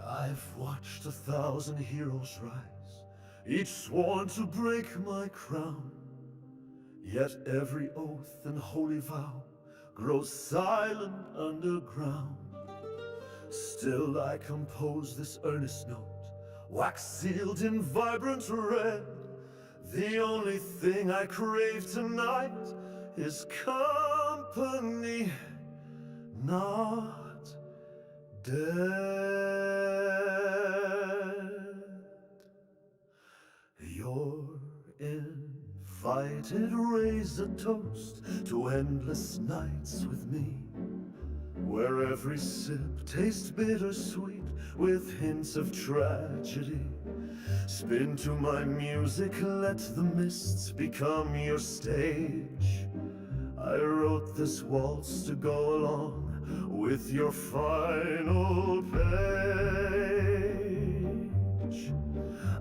I've watched 1,000 heroes rise, each sworn to break my crown. Yet every oath and holy vow grows silent underground. Still I compose this earnest note, wax sealed in vibrant red. The only thing I crave tonight is company, not dead. You're invited, raise a toast to endless nights with me, where every sip tastes bittersweet with hints of tragedy. Spin to my music, let the mists become your stage. I wrote this waltz to go along with your final page.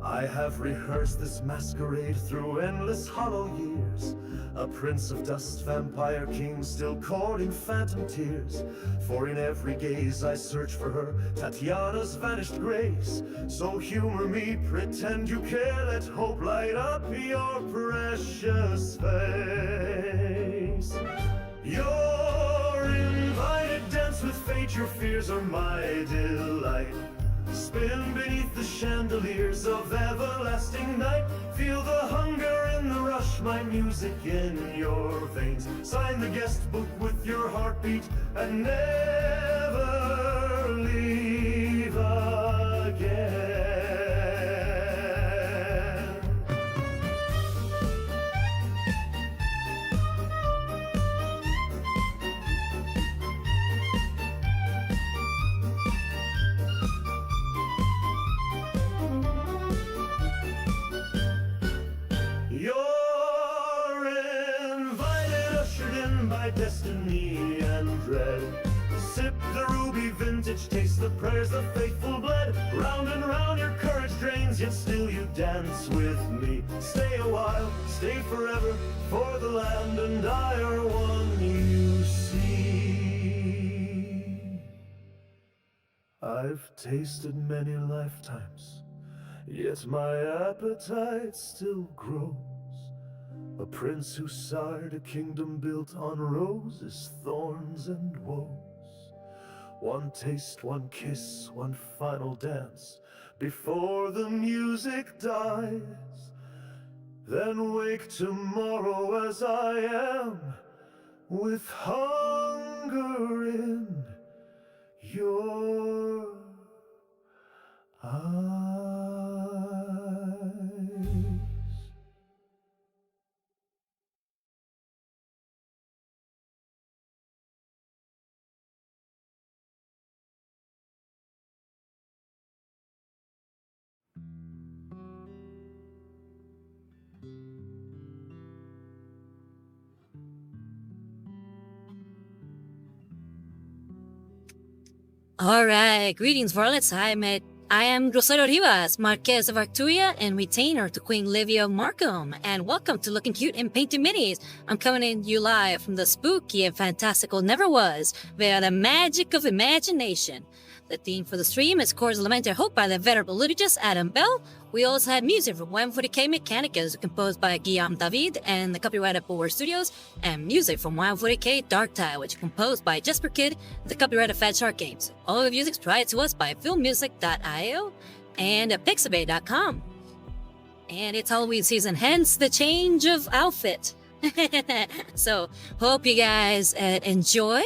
I have rehearsed this masquerade through endless hollow years, a prince of dust, vampire king, still courting phantom tears. For in every gaze I search for her, Tatiana's vanished grace. So humor me, pretend you care, let hope light up your precious face. You're invited, dance with fate, your fears are my delight. Spin beneath the chandeliers of everlasting night. Feel the hunger in the rush, my music in your veins. Sign the guest book with your heartbeat and never leave again. You're invited, ushered in by destiny and dread. Sip the ruby vintage, taste the prayers the faithful bled. Round and round your courage drains, yet still you dance with me. Stay a while, stay forever, for the land and I are one, you see. I've tasted many lifetimes, yet my appetite still grows. A prince who sired a kingdom built on roses, thorns, and woes. One taste, one kiss, one final dance, before the music dies. Then wake tomorrow as I am, with hunger in your eyes. Alright, greetings varlets, I am Rosario Rivas, Marquez of Arturia and retainer to Queen Livia of Markham, and welcome to Looking Cute in Painted Minis. I'm coming in you live from the spooky and fantastical Never Was, via the magic of imagination. The theme for the stream is Chords, Lament, Hope by the venerable liturgist Adam Bell. We also had music from 140K Mechanicas, composed by Guillaume David and the copyrighted Power Studios, and music from 140K Dark Tide, which is composed by Jesper Kid, the copyrighted Fat Shark Games. All the music is provided to us by filmmusic.io and pixabay.com. And it's Halloween season, hence the change of outfit. So, hope you guys enjoy.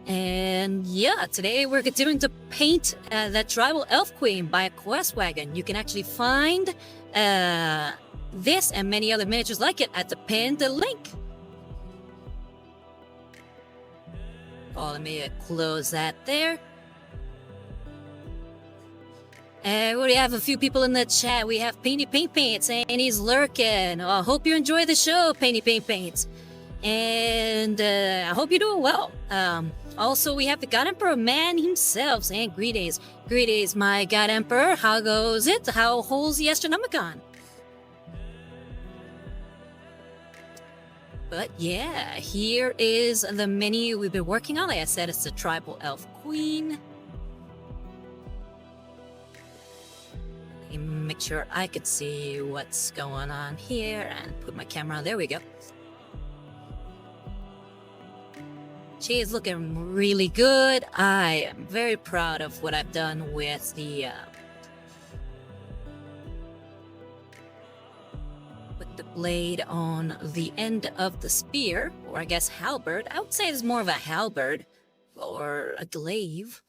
And yeah, today we're continuing to paint the Tribal Elf Queen by Quest Wagon. You can actually find this and many other miniatures like it at the pinned link. Oh, let me close that there. And we already have a few people in the chat. We have Painty Paint Paints, and he's lurking. I hope you enjoy the show, Painty Paint Paints. And I hope you're doing well. Also, we have the God Emperor man himself saying greetings. Greetings, my God Emperor. How goes it? How holds the Astronomicon? But yeah, here is the menu we've been working on. Like I said, it's the Tribal Elf Queen. Let me make sure I could see what's going on here and put my camera on. There we go. She is looking really good. I am very proud of what I've done with the blade on the end of the spear, or I guess halberd. I would say it's more of a halberd or a glaive.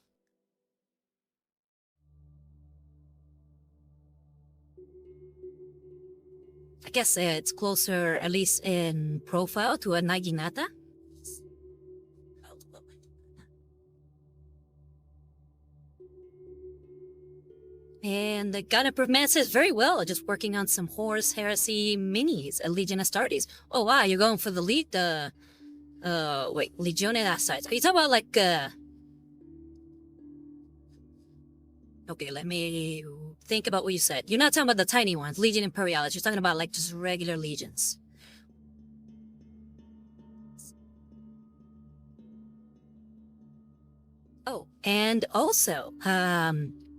I guess it's closer, at least in profile, to a naginata. And the God Improvement says very well, just working on some Horus Heresy minis, a Legion Astartes. Oh wow, you're going for the Legione Astartes. Are you talking about like, okay, let me think about what you said. You're not talking about the tiny ones, Legion Imperialis. You're talking about like just regular legions. Oh, and also,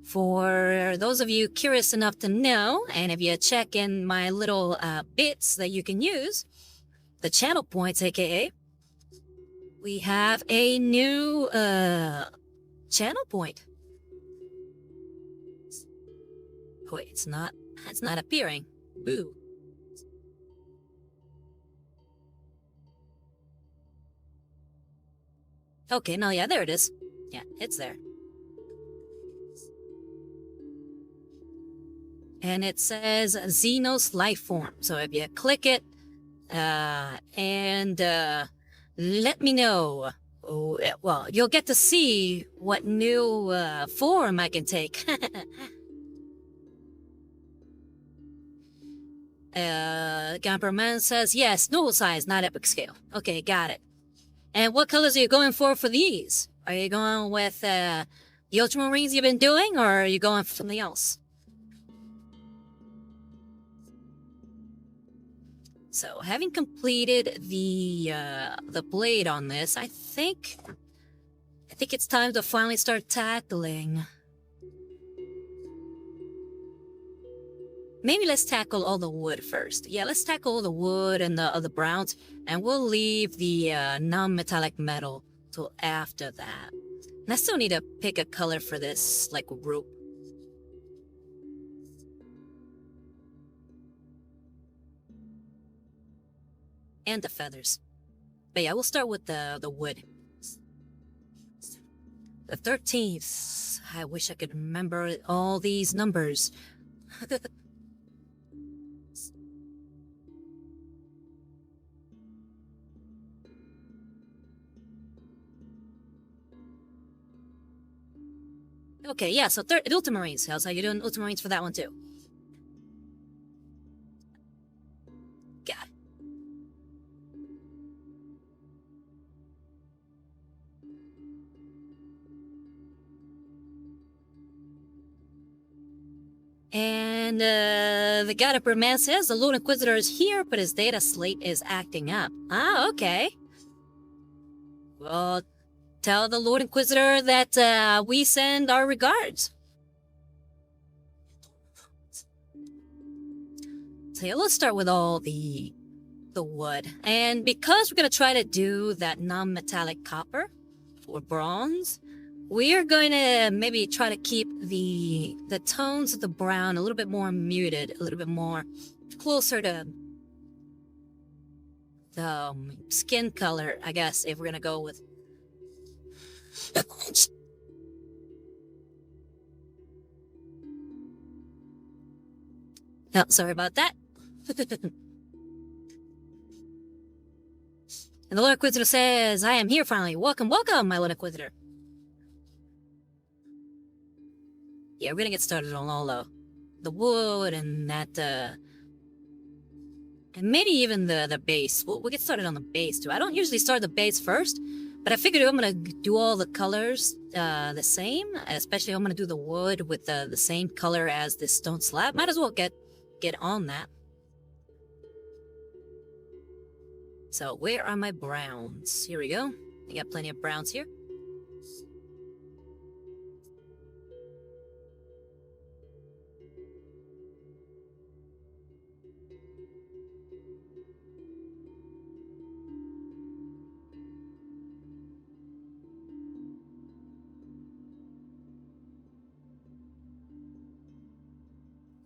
for those of you curious enough to know, and if you check in my little bits that you can use, the channel points, aka, we have a new channel point. Wait, it's not appearing. Boo. Okay, no, yeah, there it is. Yeah, it's there. And it says Xenos life form. So if you click it, and let me know. Oh, well, you'll get to see what new form I can take. Gamperman says, yes, normal size, not epic scale. Okay, got it. And what colors are you going for these? Are you going with the ultramarines you've been doing, or are you going for something else? So, having completed the blade on this, I think it's time to finally start tackling. Maybe let's tackle all the wood first. Yeah, let's tackle all the wood and the browns, and we'll leave the non-metallic metal till after that. And I still need to pick a color for this, like, rope. And the feathers. But yeah, we'll start with the wood. The 13th. I wish I could remember all these numbers. Okay, yeah, so Ultramarines. How's how you doing Ultramarines for that one too? Got it. And the God Emperor Man says the Lord Inquisitor is here, but his data slate is acting up. Ah, okay. Well, tell the Lord Inquisitor that we send our regards. So yeah, let's start with all the wood. And because we're gonna try to do that non-metallic copper or bronze, we're going to maybe try to keep the tones of the brown a little bit more muted, a little bit more closer to the skin color, I guess, if we're going to go with... No, sorry about that. And the Lord Inquisitor says, I am here finally. Welcome, welcome, my Lord Inquisitor. Yeah, we're gonna get started on all the wood and that, and maybe even the base. We'll get started on the base too. I don't usually start the base first, but I figured I'm gonna do all the colors the same, especially if I'm gonna do the wood with the same color as this stone slab. Might as well get on that. So where are my browns? Here we go. I got plenty of browns here.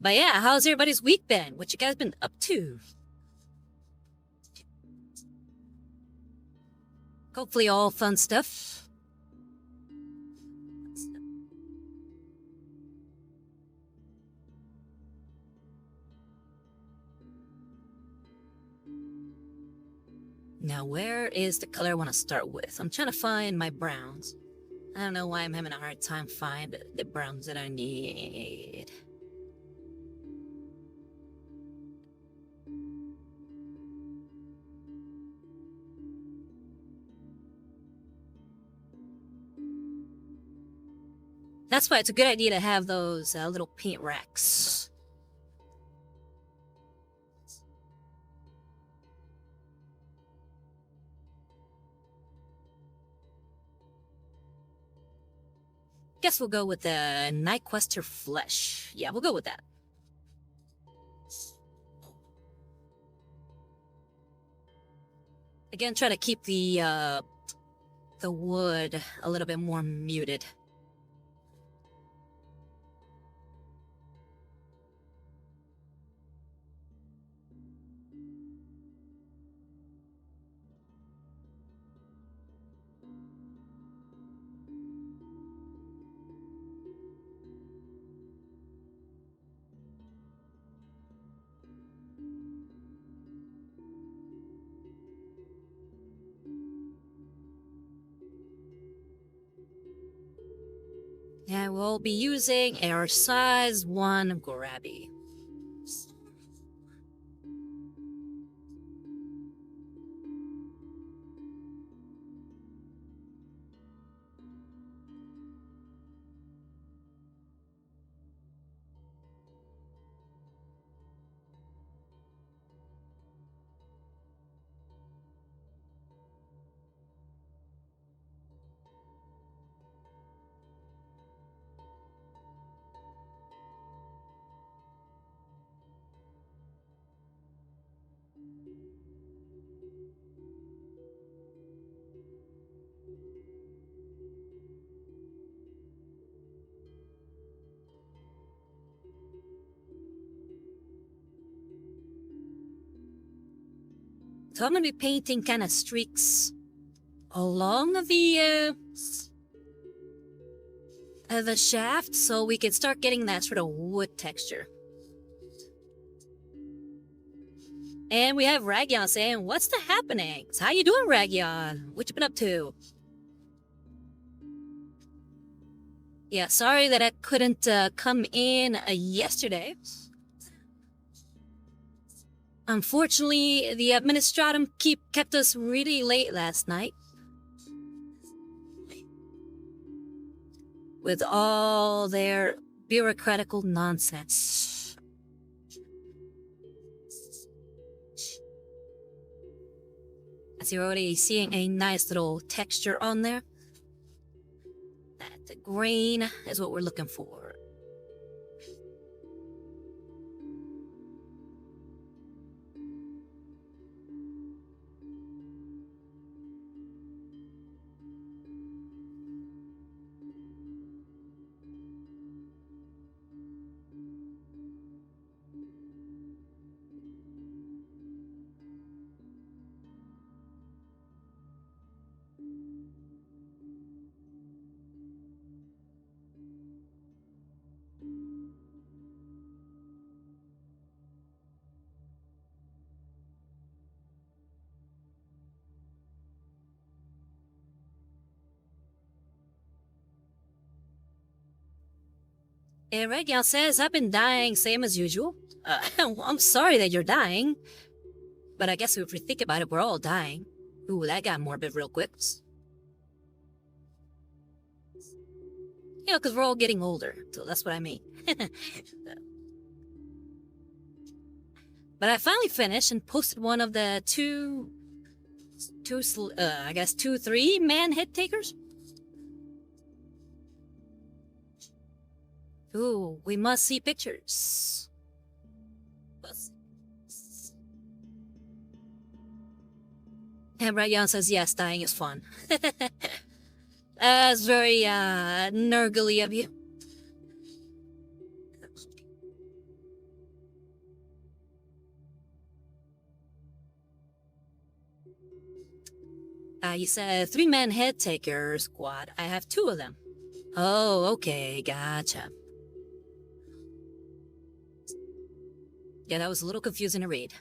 But yeah, how's everybody's week been? What you guys been up to? Hopefully all fun stuff. Now, where is the color I want to start with? I'm trying to find my browns. I don't know why I'm having a hard time finding the browns that I need. That's why it's a good idea to have those little paint racks. Guess we'll go with the Nightquester Flesh. Yeah, we'll go with that. Again, try to keep the wood a little bit more muted. And we'll be using our size 1 grabby. So I'm gonna be painting kind of streaks along the shaft, so we can start getting that sort of wood texture. And we have Ragyon saying, "What's the happenings? How you doing, Ragyon? What you been up to?" Yeah, sorry that I couldn't come in yesterday. Unfortunately, the Administratum kept us really late last night. With all their bureaucratical nonsense. As you're already seeing a nice little texture on there. That grain is what we're looking for. And Ragyon says, "I've been dying, same as usual." Well, I'm sorry that you're dying. But I guess if we think about it, we're all dying. Ooh, that got morbid real quick. You know, because we're all getting older. So that's what I mean. But I finally finished and posted one of the 2 I guess 3-man head takers? Ooh, we must see pictures. And Rayan says yes, dying is fun. That's very, nurgly of you. You said 3-man head taker squad. I have 2 of them. Oh, okay, gotcha. Yeah, that was a little confusing to read.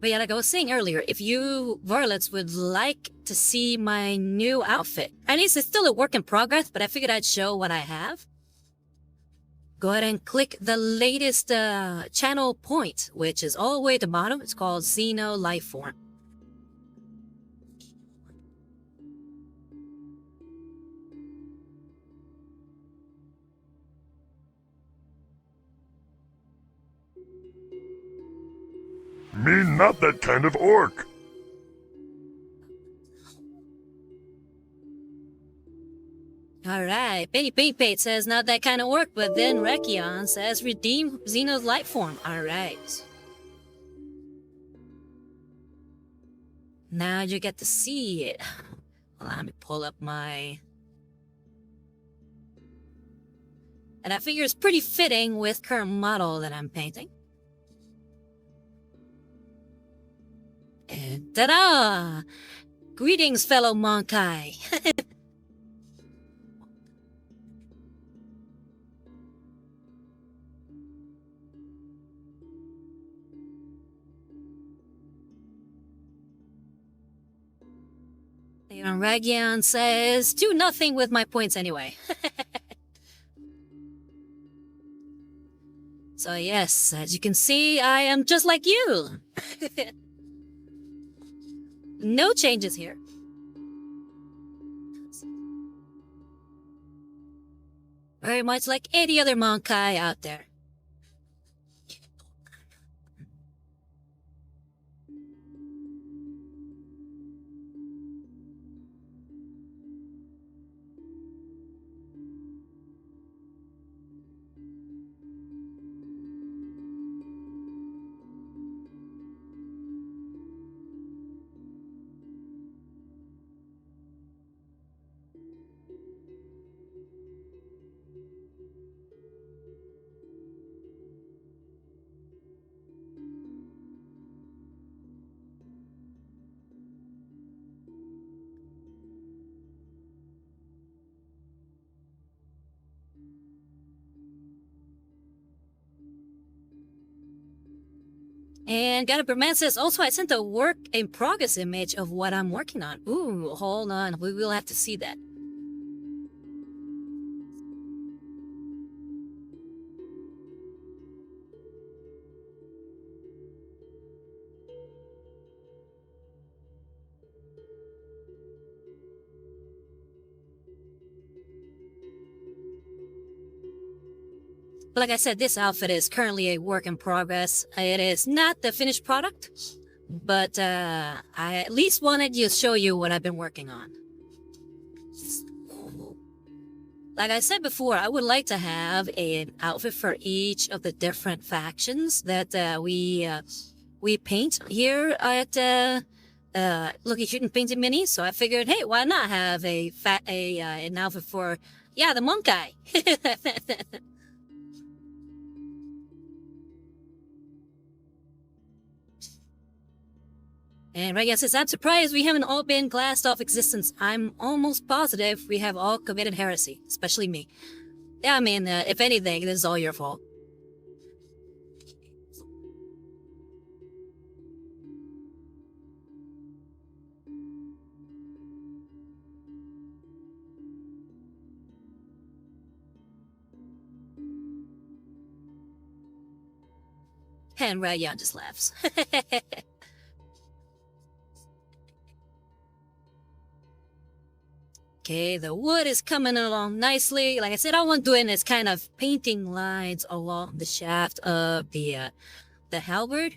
But yeah, like I was saying earlier, if you varlets would like to see my new outfit, at least it's still a work in progress, but I figured I'd show what I have. Go ahead and click the latest channel point, which is all the way at the bottom. It's called Geno Lifeform. Me not that kind of orc. Alright, Penny Paint says not that kind of work, but then Rekion says redeem Xeno's life form. Alright. Now you get to see it. Well, let me pull up my... And I figure it's pretty fitting with current model that I'm painting. And ta-da! Greetings, fellow Monkai. And Ragion says, do nothing with my points anyway. So yes, as you can see, I am just like you. No changes here. Very much like any other Monkai out there. And Gadaperman says, also, I sent a work in progress image of what I'm working on. Ooh, hold on. We will have to see that. But like I said, this outfit is currently a work in progress. It is not the finished product, but I at least wanted to show you what I've been working on. Like I said before, I would like to have an outfit for each of the different factions that we paint here at Looking Shooting Painted Minis. So I figured, hey, why not have an outfit for the monk guy. And Regan says, I'm surprised we haven't all been glassed off existence. I'm almost positive we have all committed heresy, especially me. Yeah, I mean, if anything, this is all your fault. And Rayan just laughs. Okay, the wood is coming along nicely. Like I said, all I'm doing is kind of painting lines along the shaft of the halberd.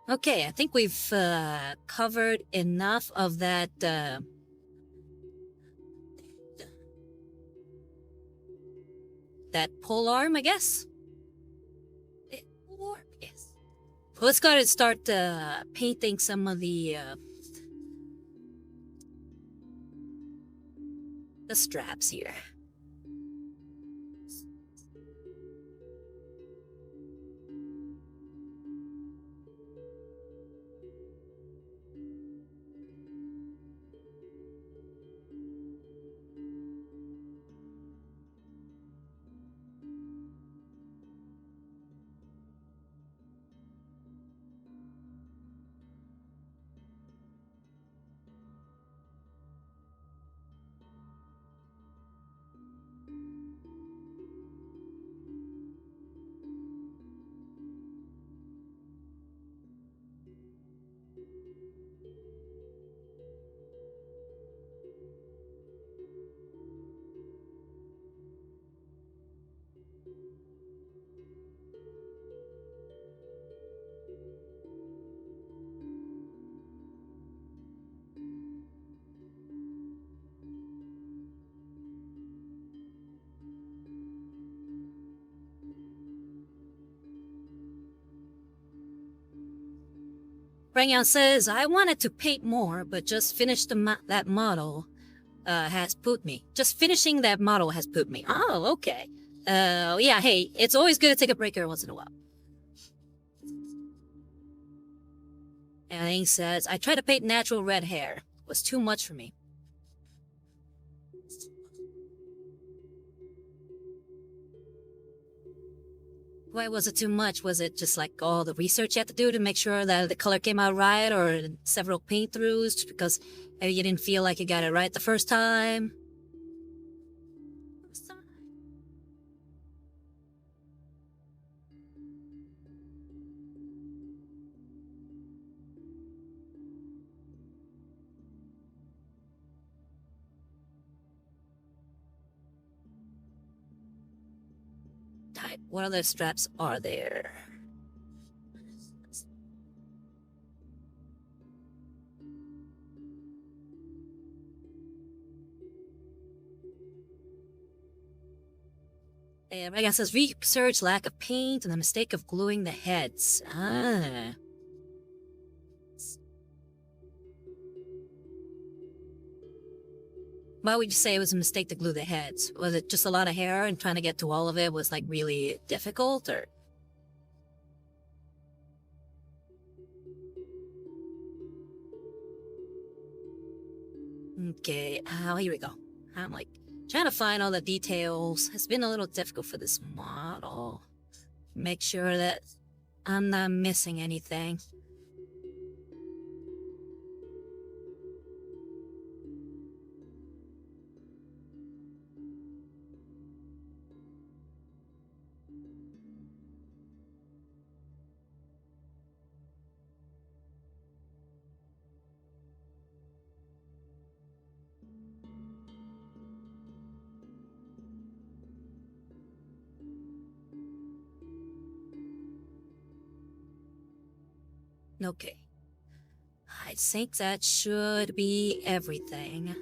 Okay, I think we've covered enough of that. That pole arm, I guess. Pole arm, yes. Let's go ahead and start painting some of the straps here. Rangyan says, I wanted to paint more, but just finished that model has put me. Just finishing that model has put me. Oh, okay. Yeah, hey, it's always good to take a break every once in a while. And he says, I tried to paint natural red hair. It was too much for me. Why was it too much? Was it just like all the research you had to do to make sure that the color came out right, or several paint throughs just because maybe you didn't feel like you got it right the first time? What other straps are there? Regan says, research lack of paint and the mistake of gluing the heads. Ah. Why would you say it was a mistake to glue the heads? Was it just a lot of hair and trying to get to all of it was like really difficult, or? Okay, here we go. I'm like trying to find all the details. It's been a little difficult for this model. Make sure that I'm not missing anything. Okay. I think that should be everything.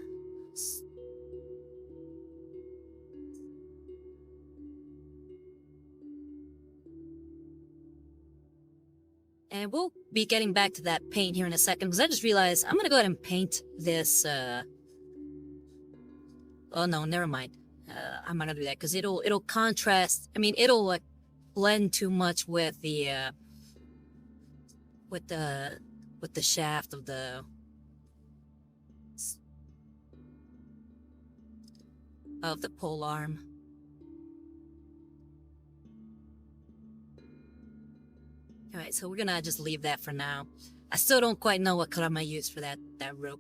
And we'll be getting back to that paint here in a second, because I just realized I'm gonna go ahead and paint this, oh no, never mind. I'm not gonna do that, because it'll contrast, I mean, it'll, like, blend too much with the, with the, with the shaft of the, pole arm. Alright, so we're gonna just leave that for now. I still don't quite know what color I'm gonna use for that rope.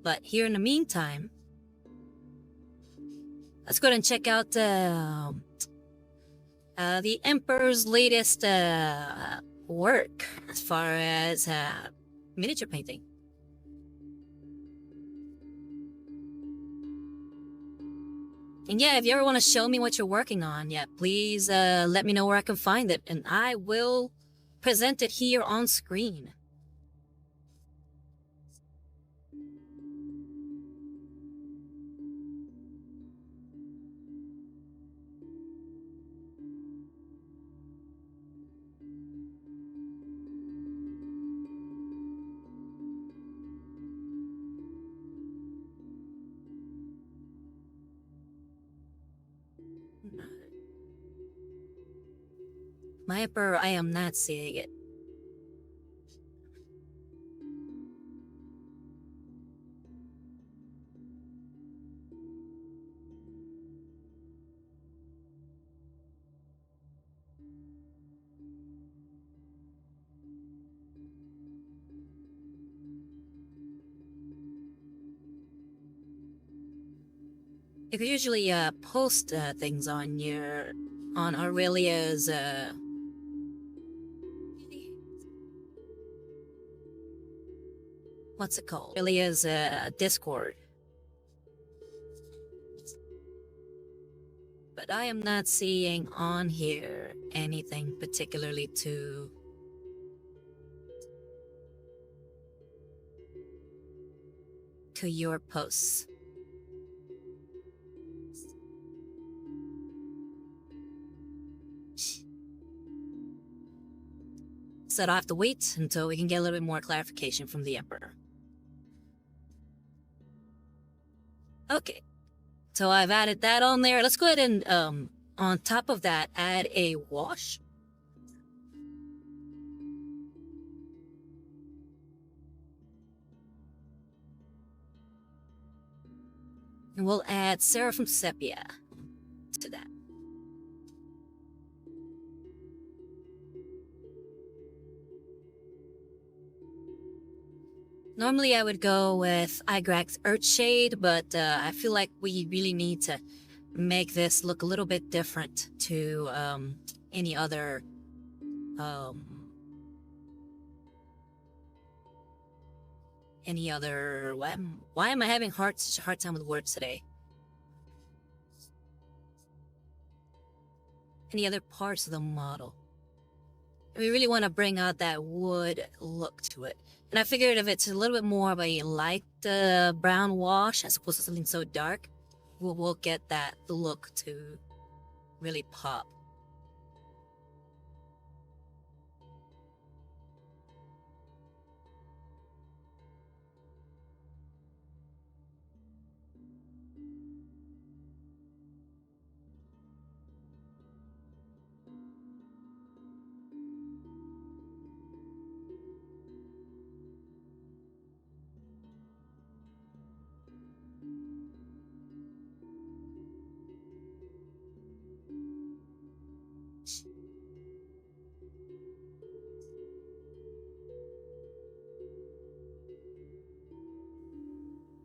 But here in the meantime, let's go ahead and check out the Emperor's latest work as far as miniature painting. And yeah, if you ever want to show me what you're working on, yeah, please let me know where I can find it, and I will present it here on screen. My Emperor, I am not seeing it. You could usually post things on Aurelia's what's it called? Aurelia's Discord. But I am not seeing on here anything particularly to your posts. So I'll have to wait until we can get a little bit more clarification from the Emperor. Okay, so I've added that on there. Let's go ahead and, on top of that, add a wash. And we'll add Seraphim Sepia to that. Normally I would go with Igrax Earthshade, but I feel like we really need to make this look a little bit different to any other why am I having such a hard time with words today? Any other parts of the model. We really want to bring out that wood look to it. And I figured if it's a little bit more of a light brown wash as opposed to something so dark, we'll get that look to really pop.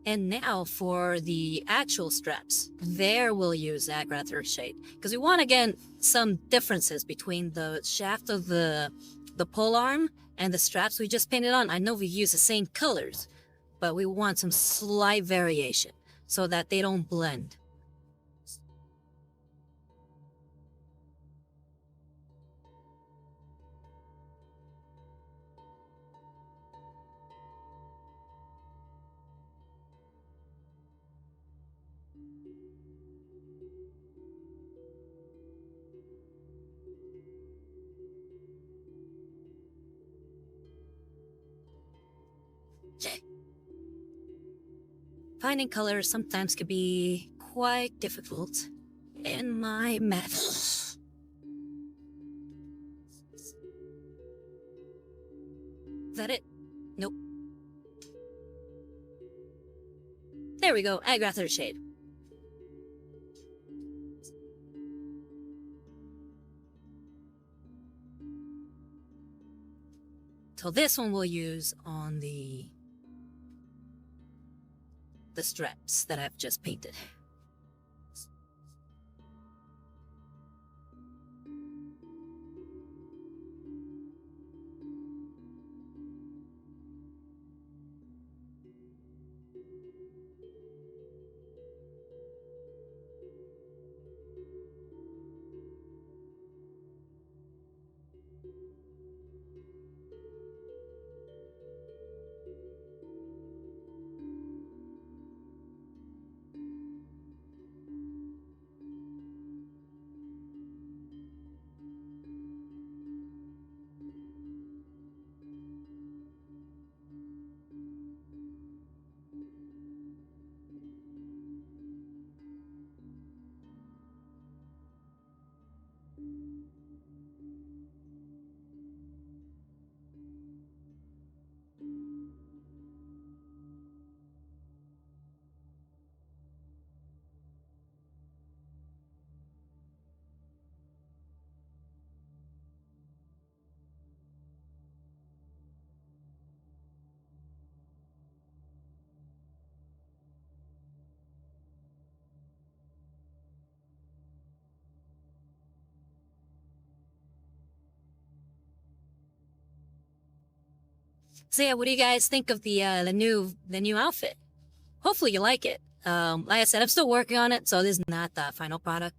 And now for the actual straps. There we'll use Agrath Earthshade. Because we want, again, some differences between the shaft of the pole arm and the straps we just painted on. I know we use the same colors, but we want some slight variation so that they don't blend. Finding colors sometimes could be quite difficult in my math. Is that it? Nope. There we go, Agrathur shade. So this one we'll use on the straps that I've just painted. So yeah, what do you guys think of the new outfit? Hopefully you like it. Like I said, I'm still working on it, so this is not the final product.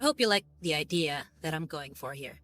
I hope you like the idea that I'm going for here.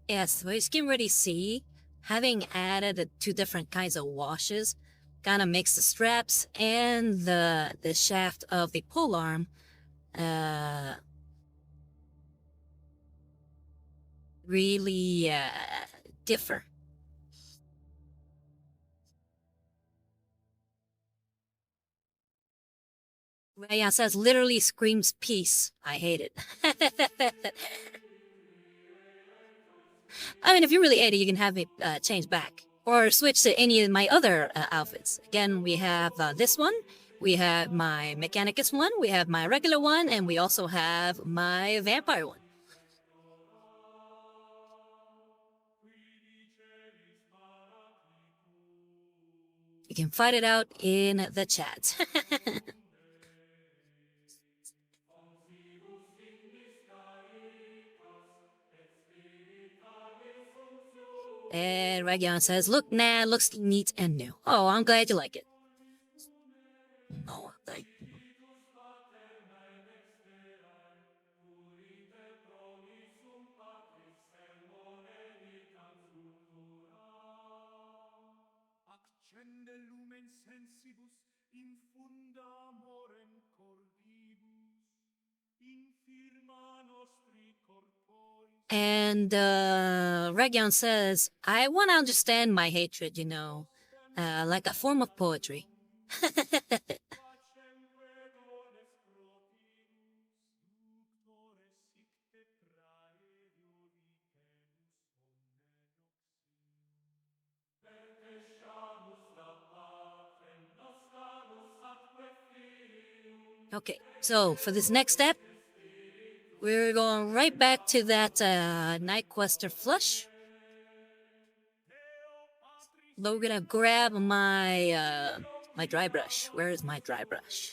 Yes, well, you can already see, having added the two different kinds of washes, kind of makes the straps and the shaft of the pole arm really differ. Raya says literally screams peace. I hate it. I mean, if you really hate it, you can have it change back. Or switch to any of my other outfits. Again, we have this one, we have my Mechanicus one, we have my regular one, and we also have my vampire one. You can fight it out in the chat. And Region says, look, nah, looks neat and new. Oh, I'm glad you like it. Oh, thank you. Accende lumen sensibus infunda amorem cordibus infirma nostri corporis. And Region says, I want to understand my hatred, like a form of poetry. Okay, so for this next step, we're going right back to that Night Quester flush. We're gonna grab my dry brush. Where is my dry brush?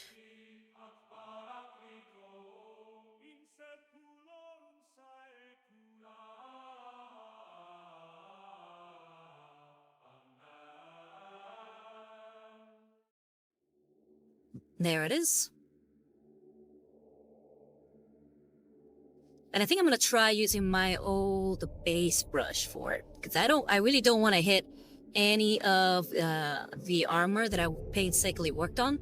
There it is. And I think I'm gonna try using my old base brush for it, because I really don't want to hit any of the armor that I painstakingly worked on.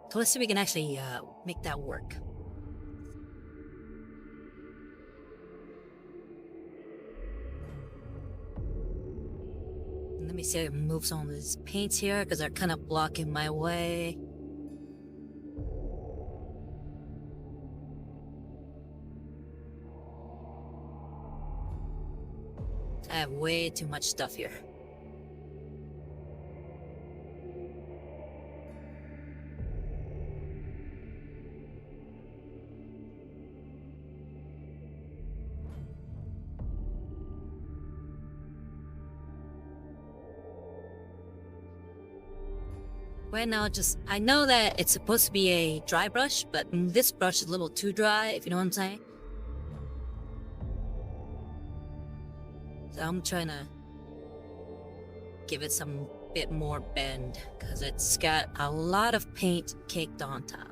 So let's see if we can actually make that work. Let me see if I can move some of these paints here, because they're kind of blocking my way. I have way too much stuff here. Right now, I know that it's supposed to be a dry brush, but this brush is a little too dry, if you know what I'm saying. So I'm trying to give it some bit more bend, because it's got a lot of paint caked on top.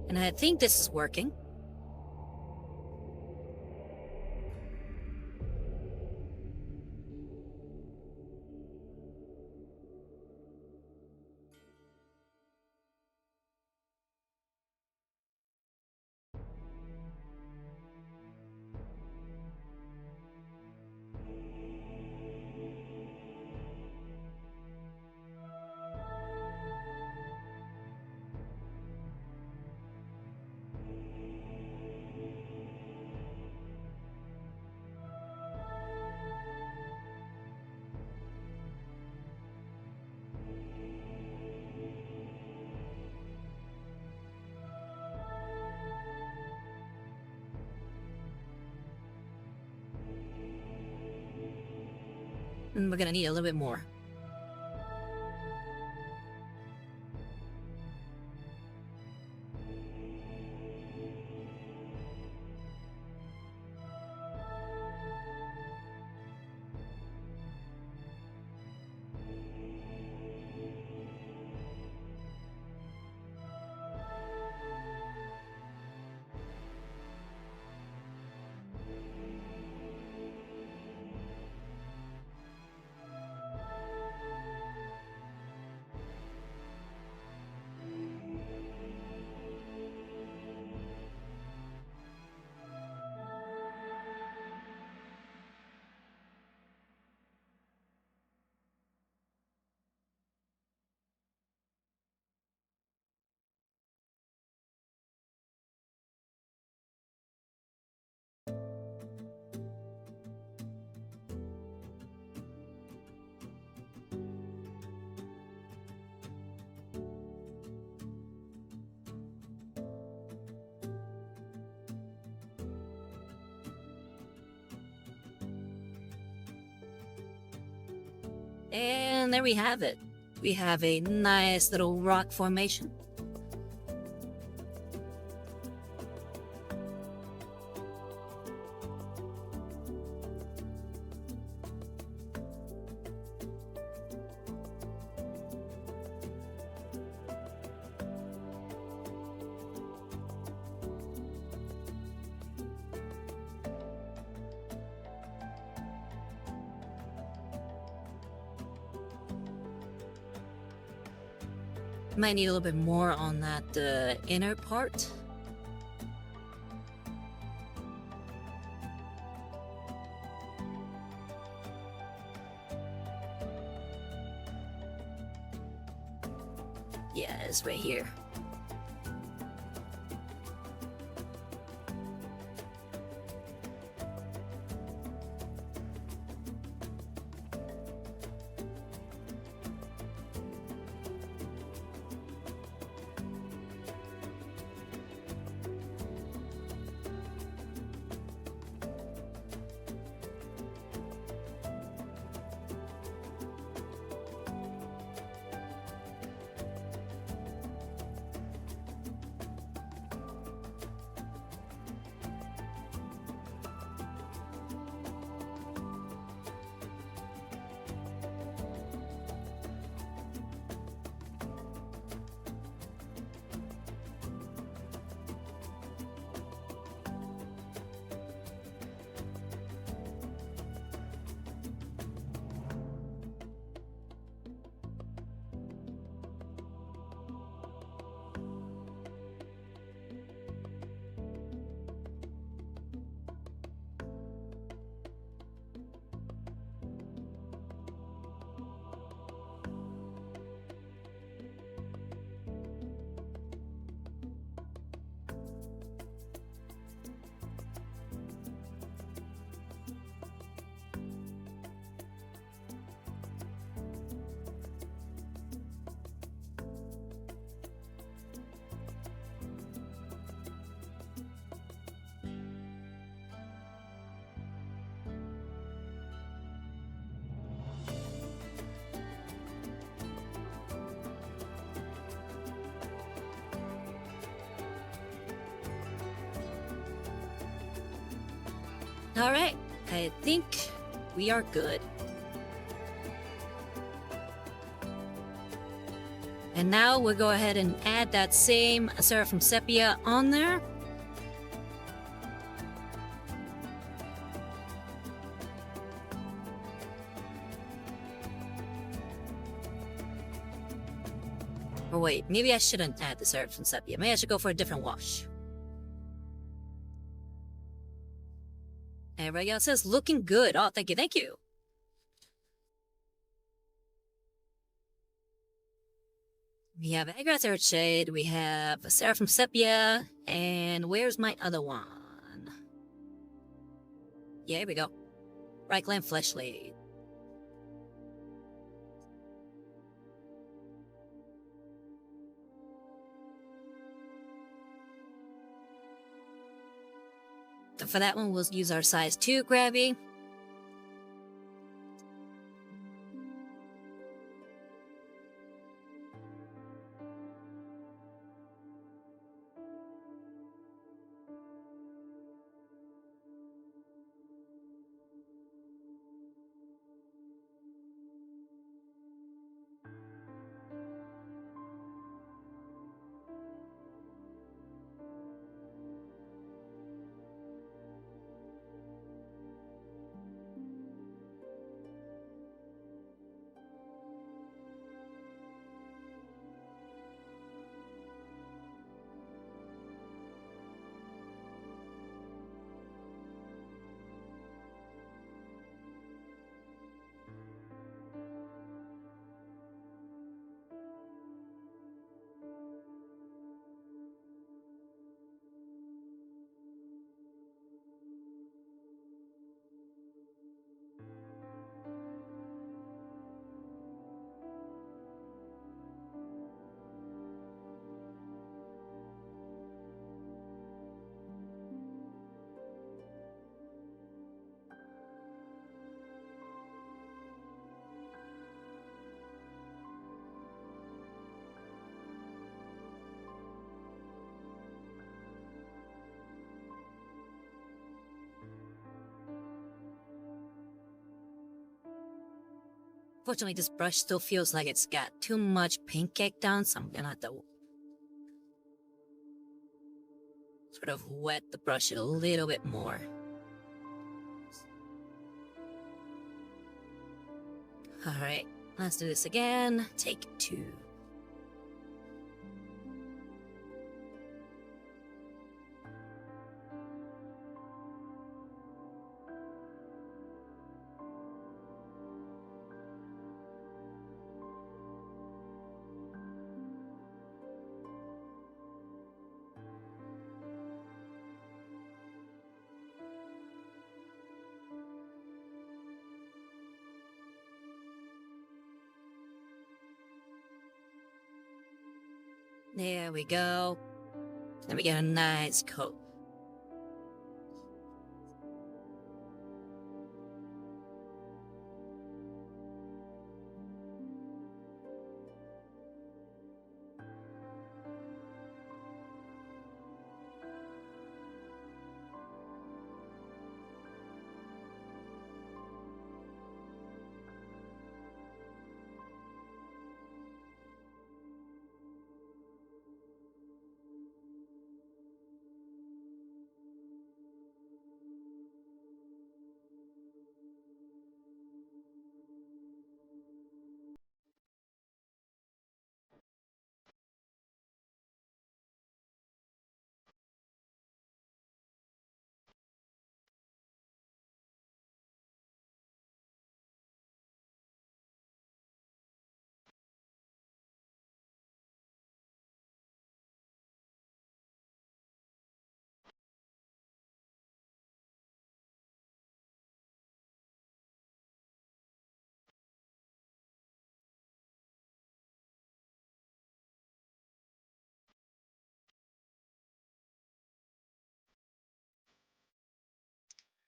And I think this is working. And we're gonna need a little bit more. And there we have it. We have a nice little rock formation. Might need a little bit more on that inner part. Yeah, it's right here. Alright, I think we are good. And now we'll go ahead and add that same Seraphim Sepia on there. Or wait, maybe I shouldn't add the Seraphim Sepia. Maybe I should go for a different wash. Everybody else says looking good. Oh, thank you, thank you. We have Aeldar Exodite, we have Seraphim Sepia, and where's my other one? Yeah, here we go. Reichland Fleshblade. For that one, we'll use our size 2 Grabby. Fortunately, this brush still feels like it's got too much paint cake down, so I'm gonna have to sort of wet the brush a little bit more. Alright, let's do this again. Take 2. There we go. Then we get a nice coat.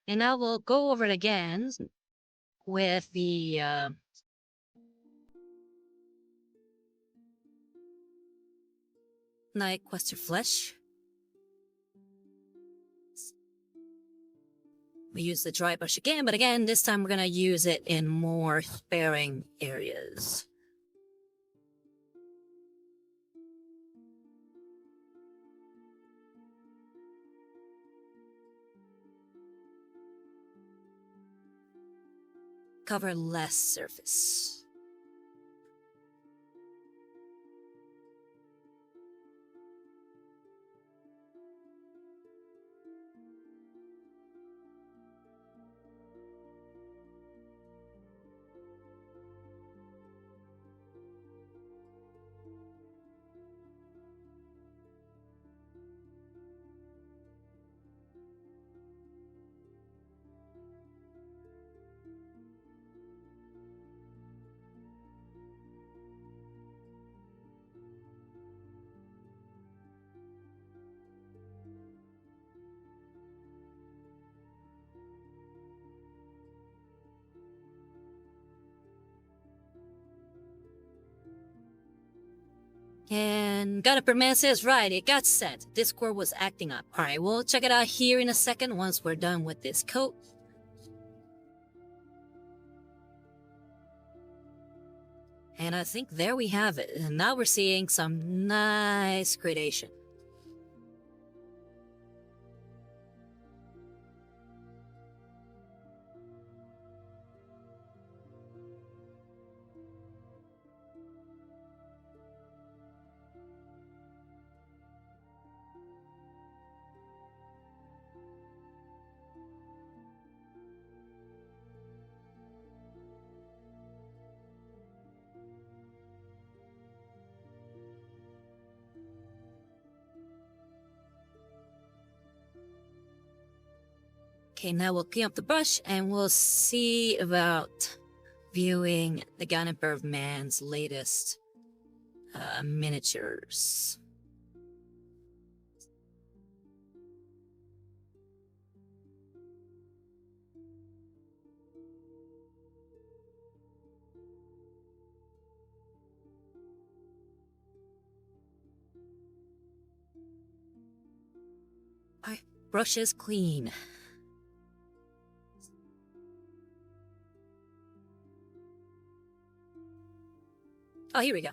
And now we'll go over it again with the Night Quester Flesh. We use the dry brush again, but again, this time we're gonna use it in more sparing areas. Cover less surface. And Got Man says, right, it got set. Discord was acting up. Alright, we'll check it out here in a second once we're done with this coat. And I think there we have it. And now we're seeing some nice gradation. Okay, now we'll clean up the brush and we'll see about viewing the Got Man's latest miniatures. Alright, brush is clean. Oh, here we go.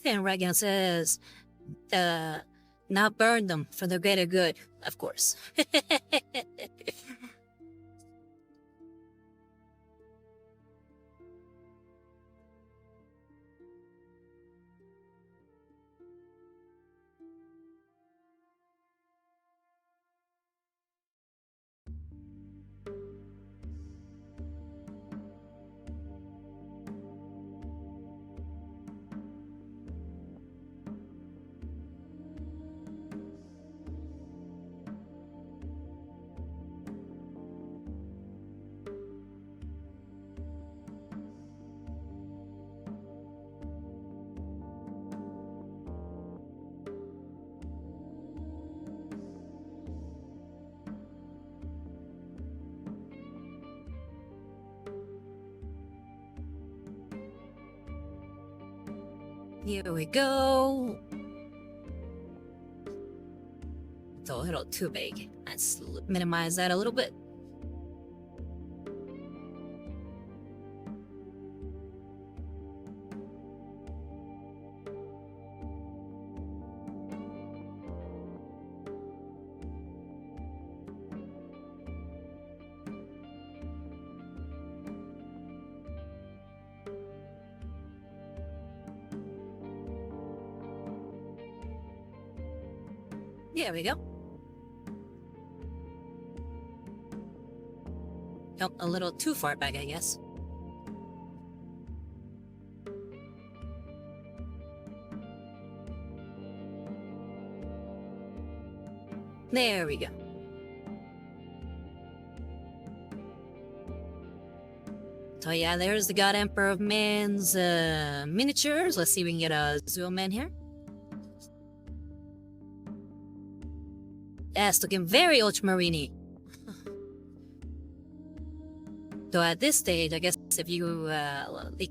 And Regan says, now burn them for the greater good, of course. Here we go. It's a little too big. Let's minimize that a little bit. There we go. Oh, a little too far back, I guess. There we go. So yeah, there's the God Emperor of Man's miniatures. Let's see if we can get a zoom in here. Yes, looking very ultramarine. So at this stage, I guess if you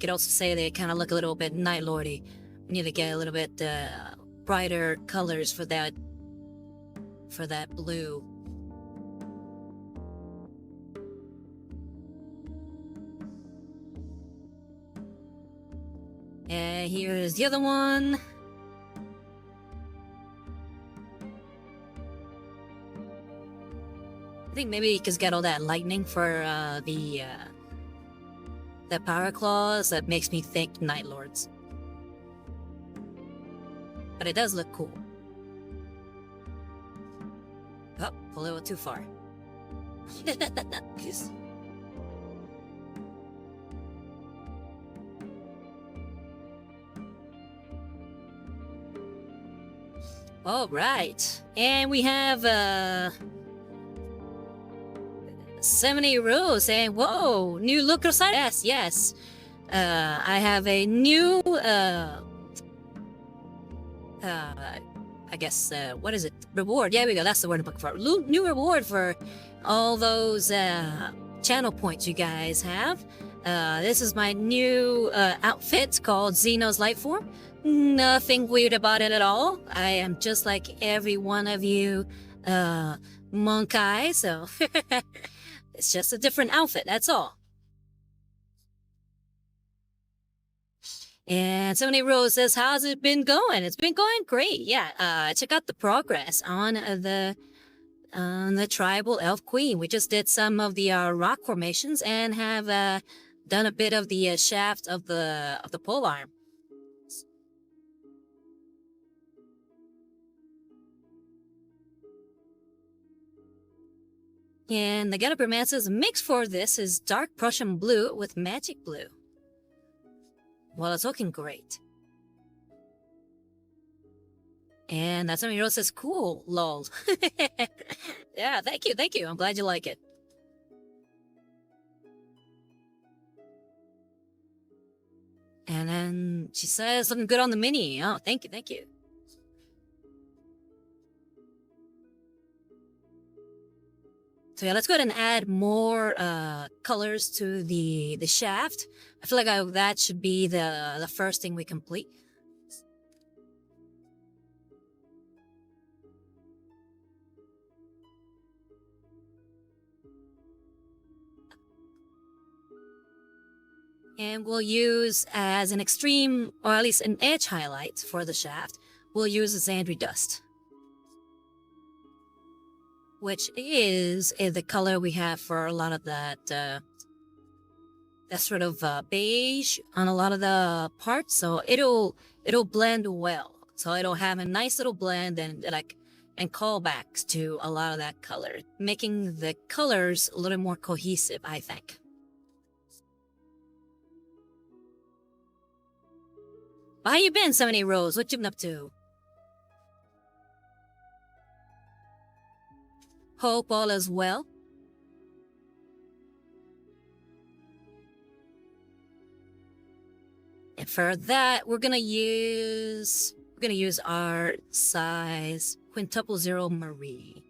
could also say they kind of look a little bit Night Lordy. We need to get a little bit brighter colors for that blue. And here's the other one. I think maybe you could get all that lightning for the power claws. That makes me think Night Lords. But it does look cool. Oh, a little too far. All right, and we have 70 rows, and whoa, new look side. Yes. I have a new I guess what is it? Reward. Yeah, we go. That's the word I'm looking for. New reward for all those channel points you guys have. This is my new outfit called Geno's Lightform. Nothing weird about it at all. I am just like every one of you monk eyes, so it's just a different outfit, that's all. And so many Rose says, how's it been going? It's been going great. Yeah, check out the progress on the tribal elf queen. We just did some of the rock formations and have done a bit of the shaft of the pole arm. And the Getup Romance's mix for this is dark Prussian blue with magic blue. Well, it's looking great. And that's something Rose says, cool, lol. Yeah, thank you. I'm glad you like it. And then she says, looking good on the mini. Oh, thank you. So yeah, let's go ahead and add more colors to the shaft. I feel like that should be the first thing we complete. And we'll use as an extreme, or at least an edge highlight for the shaft, we'll use Xandri Dust, which is the color we have for a lot of that sort of beige on a lot of the parts. So it'll blend well. So it'll have a nice little blend and callbacks to a lot of that color, making the colors a little more cohesive, I think. How you been, 70 Rose? What you been up to? Hope all is well. And for that, we're gonna use our size quintuple 0 Marie.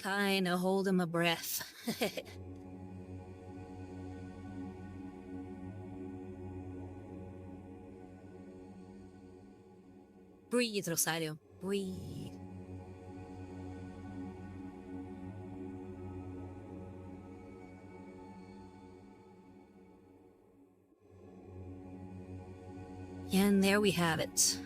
Kinda holding my breath. Breathe, Rosario. Breathe. And there we have it.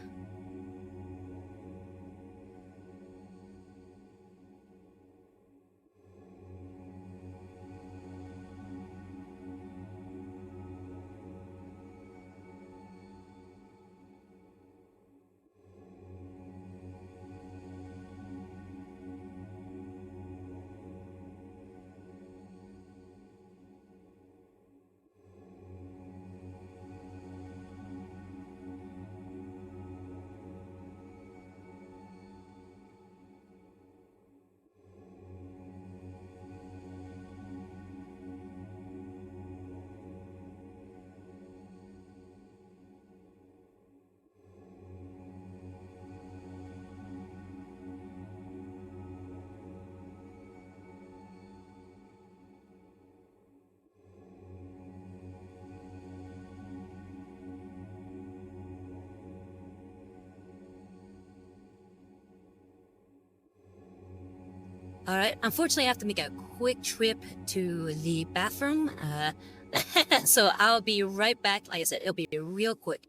Alright, unfortunately I have to make a quick trip to the bathroom, so I'll be right back. Like I said, it'll be real quick.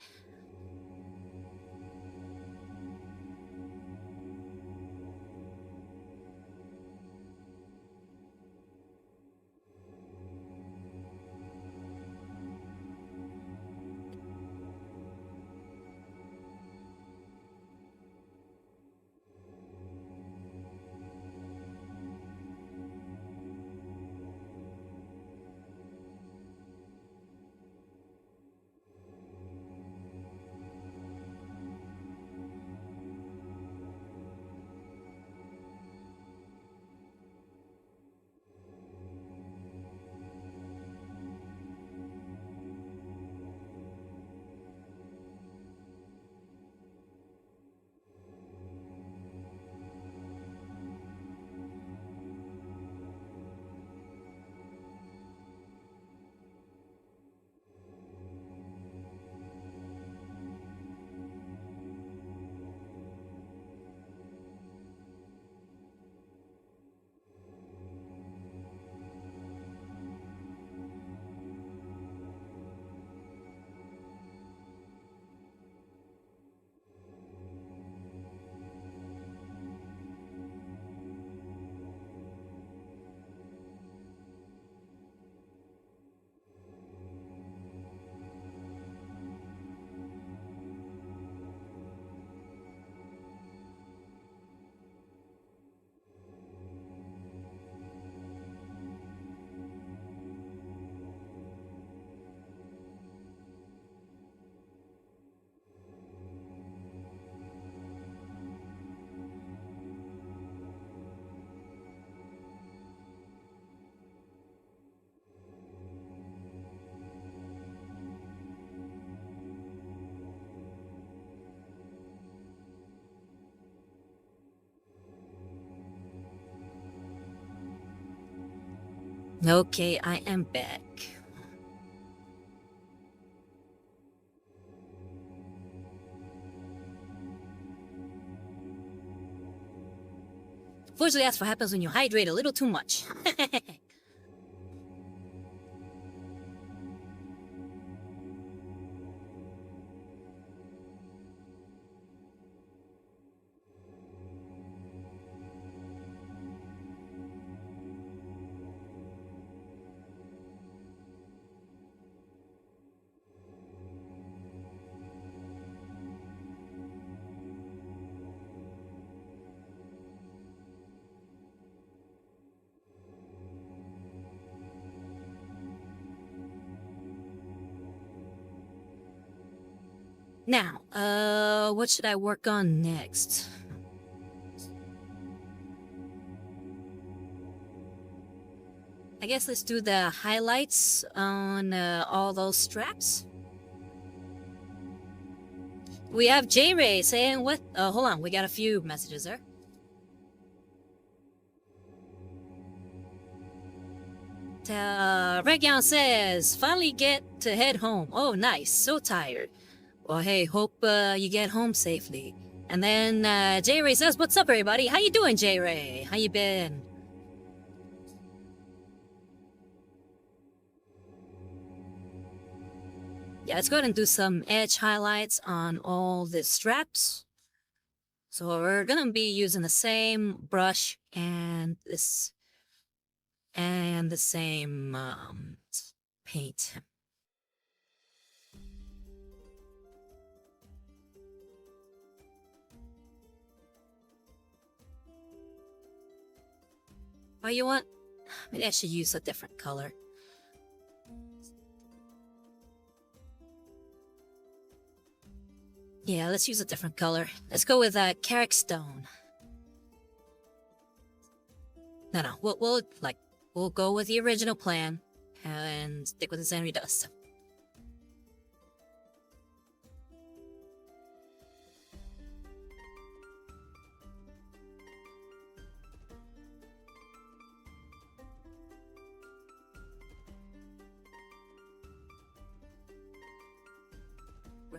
Okay, I am back. Fortunately, that's what happens when you hydrate a little too much. Now, what should I work on next? I guess let's do the highlights on all those straps. We have J-Ray saying what? Hold on, we got a few messages there. Regyan says, finally get to head home. Oh, nice, so tired. Well, hey, hope you get home safely. And then J-Ray says, what's up, everybody? How you doing, J-Ray? How you been? Yeah, let's go ahead and do some edge highlights on all the straps. So we're gonna be using the same brush and this and the same paint. Oh, you want? Maybe I should use a different color. Yeah, let's use a different color. Let's go with Carrick Stone. No, we'll go with the original plan and stick with the Zenry Dust.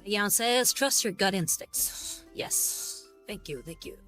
Rayan says, trust your gut instincts. Yes. Thank you, thank you.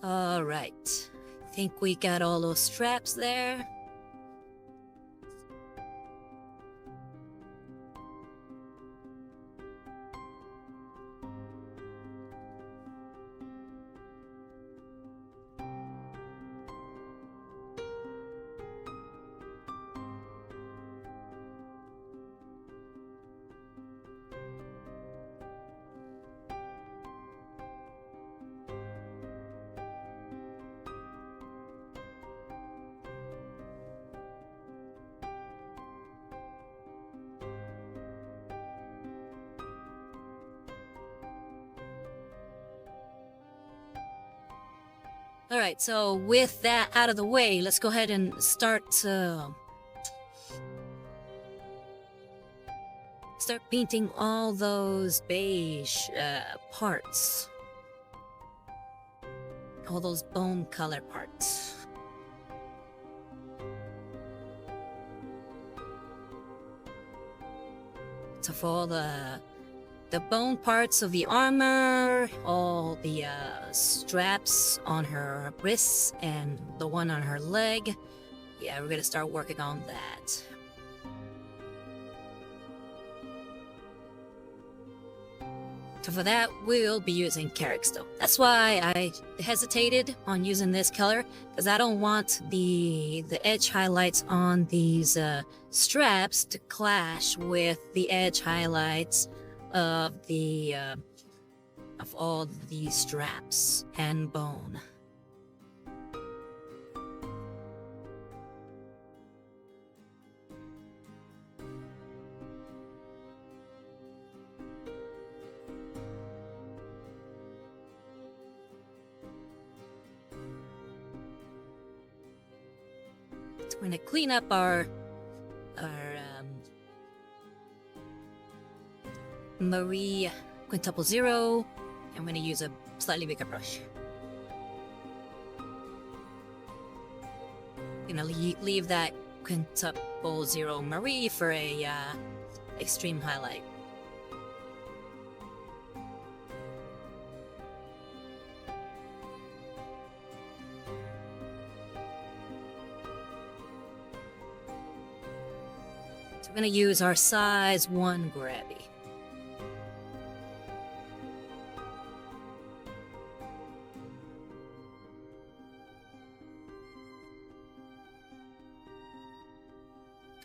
Alright. Think we got all those straps there. Alright, so with that out of the way, let's go ahead and start painting all those beige parts. All those bone color parts. So for all the bone parts of the armor, all the straps on her wrists, and the one on her leg. Yeah, we're gonna start working on that. So for that, we'll be using Carrick Stone. That's why I hesitated on using this color, because I don't want the edge highlights on these straps to clash with the edge highlights of all the straps and bone. So we're gonna clean up our Marie quintuple zero. I'm gonna use a slightly bigger brush. Gonna leave that quintuple zero Marie for a extreme highlight. So we're gonna use our size 1 grabby.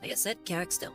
Like I said, Carrick Stone.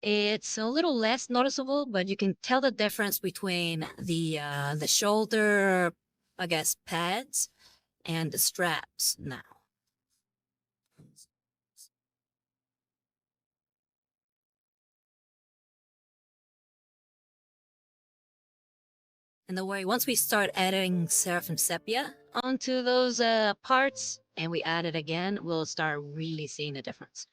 It's a little less noticeable, but you can tell the difference between the shoulder, I guess, pads and the straps now. And don't worry, once we start adding Seraphim Sepia onto those parts, and we add it again, we'll start really seeing the difference.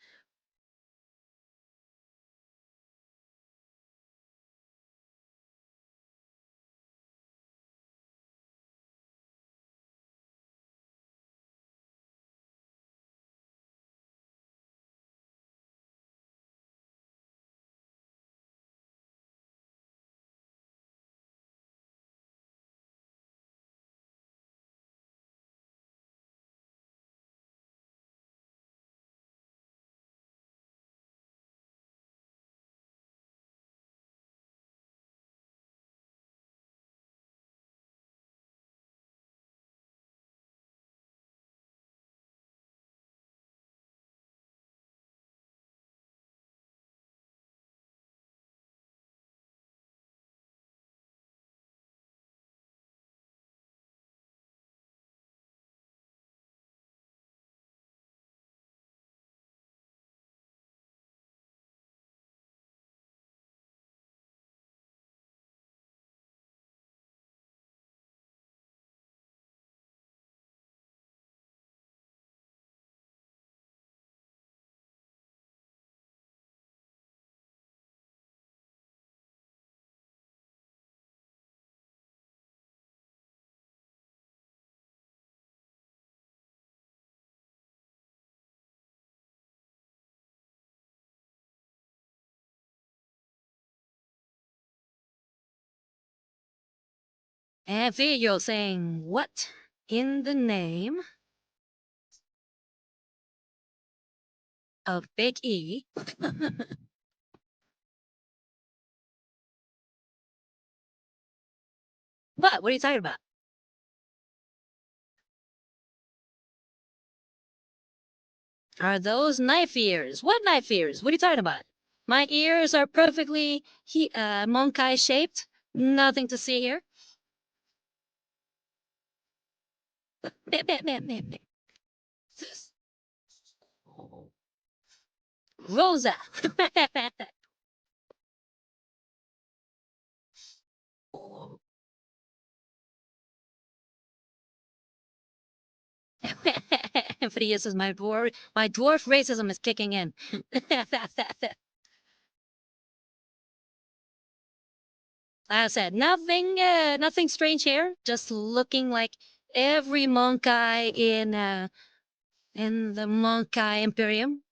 And video saying, what in the name of Big E? What? What are you talking about? Are those knife ears? What knife ears? What are you talking about? My ears are perfectly monkey shaped. Nothing to see here. Rosa. Frias says my dwarf racism is kicking in. Like I said, nothing strange here. Just looking like every monkey in the monkey Imperium.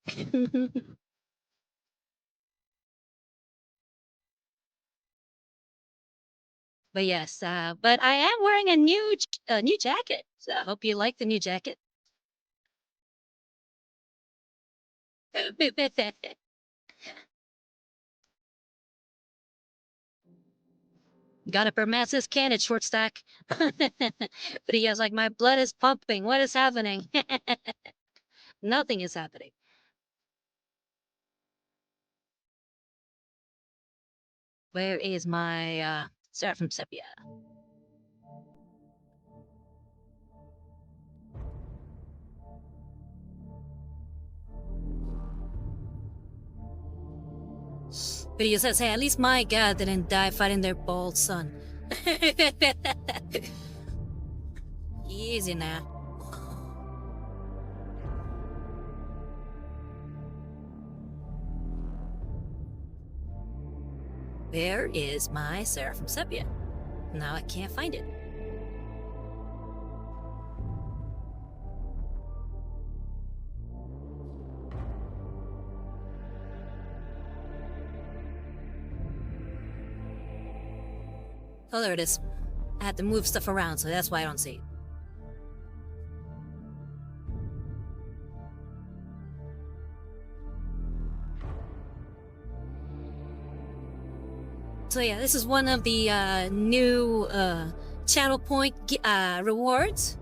But yes, but I am wearing a new jacket. So I hope you like the new jacket. Got a Permassus cannon short stack. But he has like, my blood is pumping. What is happening? Nothing is happening. Where is my Seraphim Sepia? But he says, hey, at least my god didn't die fighting their bald son. Easy now. Where is my Seraphim Sepia? Now I can't find it. Oh, there it is. I had to move stuff around, so that's why I don't see it. So yeah, this is one of the new channel point rewards.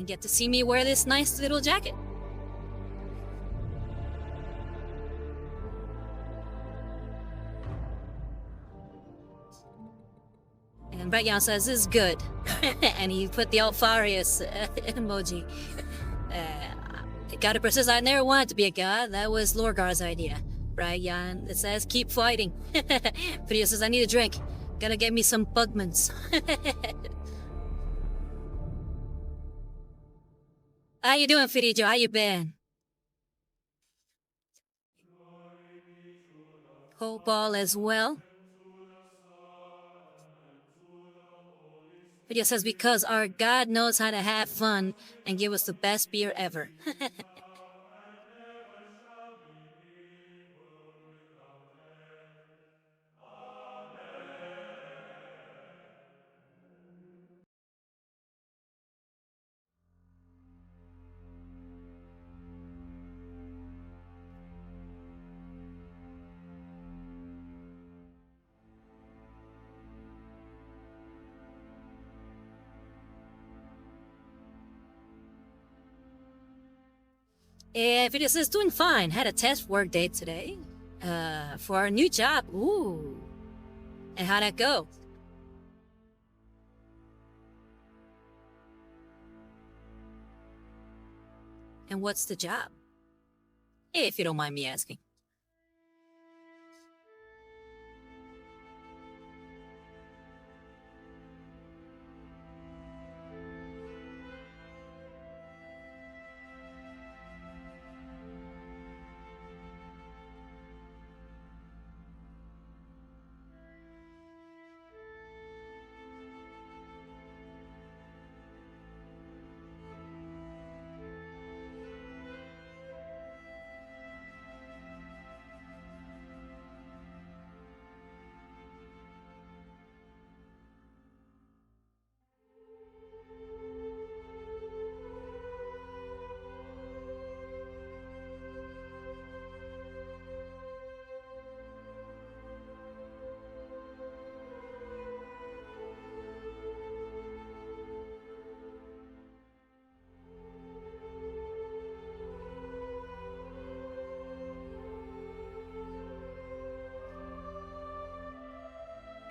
and get to see me wear this nice little jacket. And Bragyon says, this is good. And he put the Alfarius emoji. Gotta persist, I never wanted to be a god. That was Lorgar's idea. Bragyon, it says, keep fighting. Video says, I need a drink. Gotta get me some Bugmans. How you doing, Fidijo? How you been? Hope all as well. Video says, because our God knows how to have fun and give us the best beer ever. Video says, doing fine. Had a test work day today. For our new job. Ooh. And how'd that go? And what's the job? If you don't mind me asking.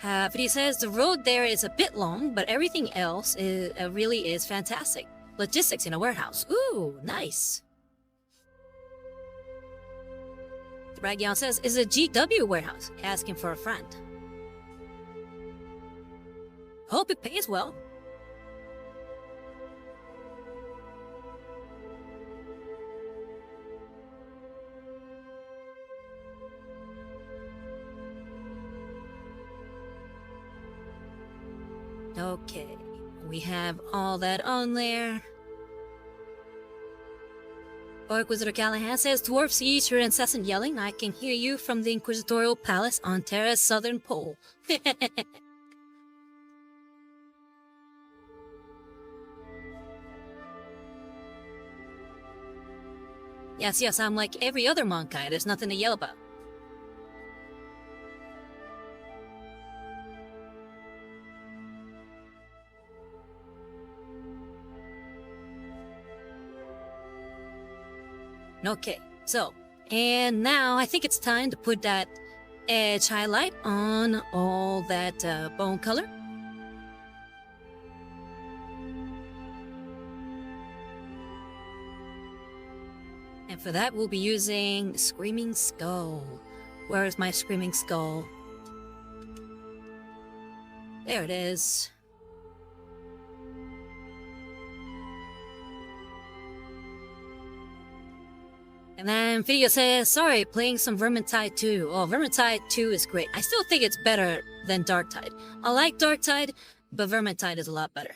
But he says the road there is a bit long, but everything else really is fantastic. Logistics in a warehouse. Ooh, nice. Bragyon says, is a GW warehouse. Asking for a friend. Hope it pays well. Okay, we have all that on there. Inquisitor Callahan says, dwarfs eat your incessant yelling. I can hear you from the Inquisitorial Palace on Terra's southern pole. Yes, I'm like every other Monkai. There's nothing to yell about. Okay, so, and now I think it's time to put that edge highlight on all that bone color. And for that, we'll be using Screaming Skull. Where is my Screaming Skull? There it is. And then Video says, sorry, playing some Vermintide 2. Oh, Vermintide 2 is great. I still think it's better than Darktide. I like Darktide, but Vermintide is a lot better.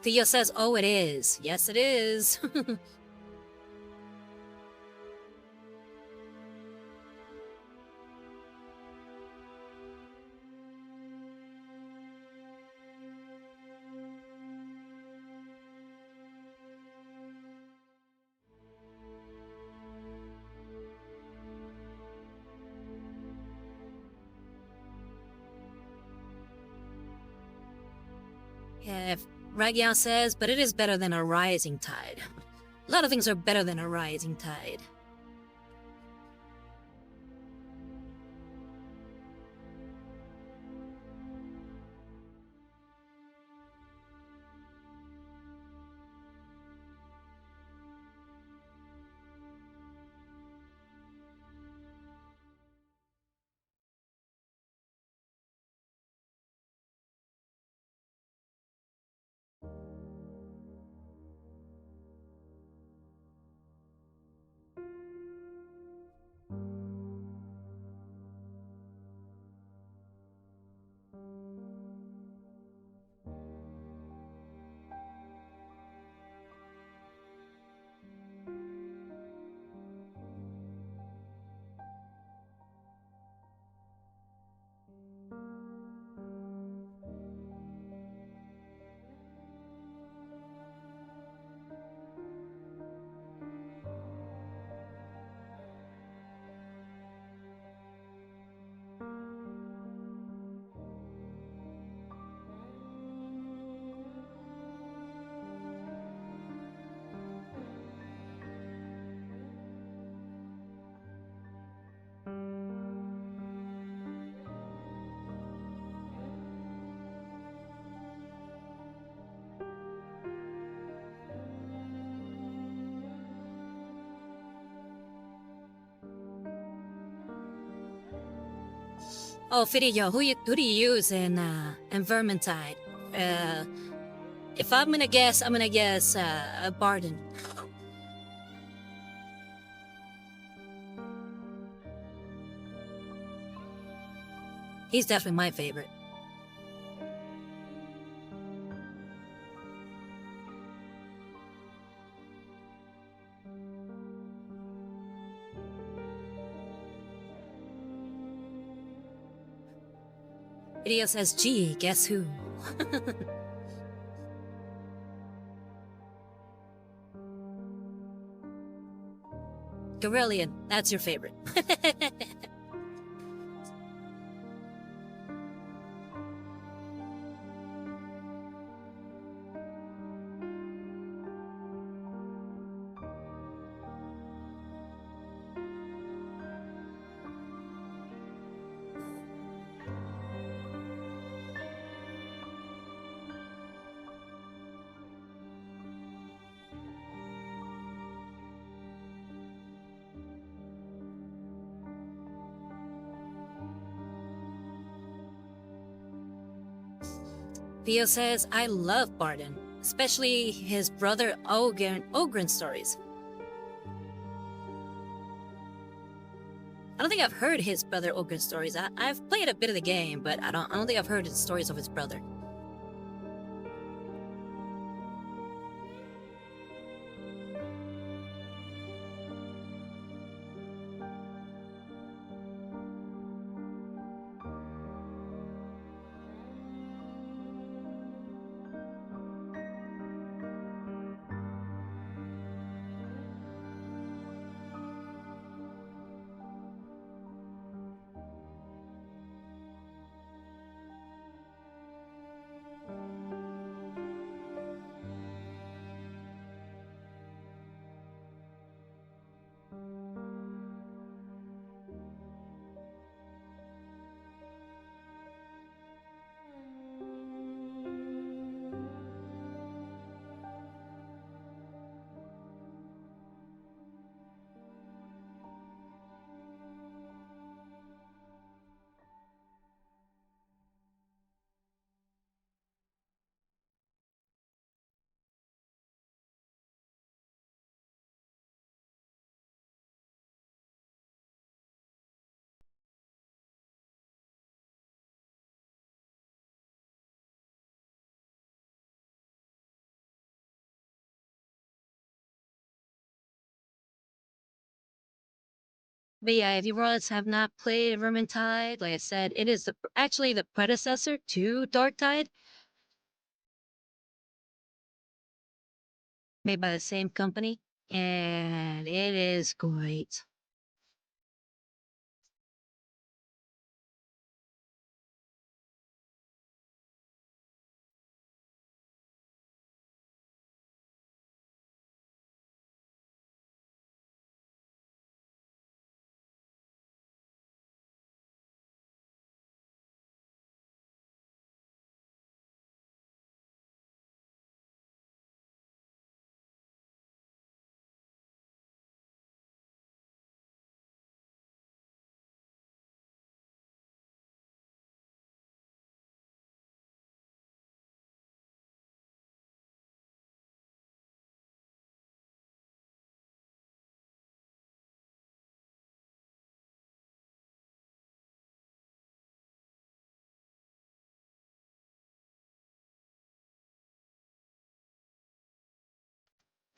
Theo says, oh, it is. Yes, it is. Ragian says, but it is better than a rising tide. A lot of things are better than a rising tide. Oh, Fidio, who do you use in Vermintide? If I'm gonna guess, Barden. He's definitely my favorite. Fidio says, gee, guess who? Garelian, that's your favorite. Theo says, I love Barden, especially his brother Ogren stories. I don't think I've heard his brother Ogren stories. I've played a bit of the game, but I don't think I've heard the stories of his brother. But yeah, if you brothers have not played Vermintide, like I said, it is actually the predecessor to Darktide, made by the same company, and it is great.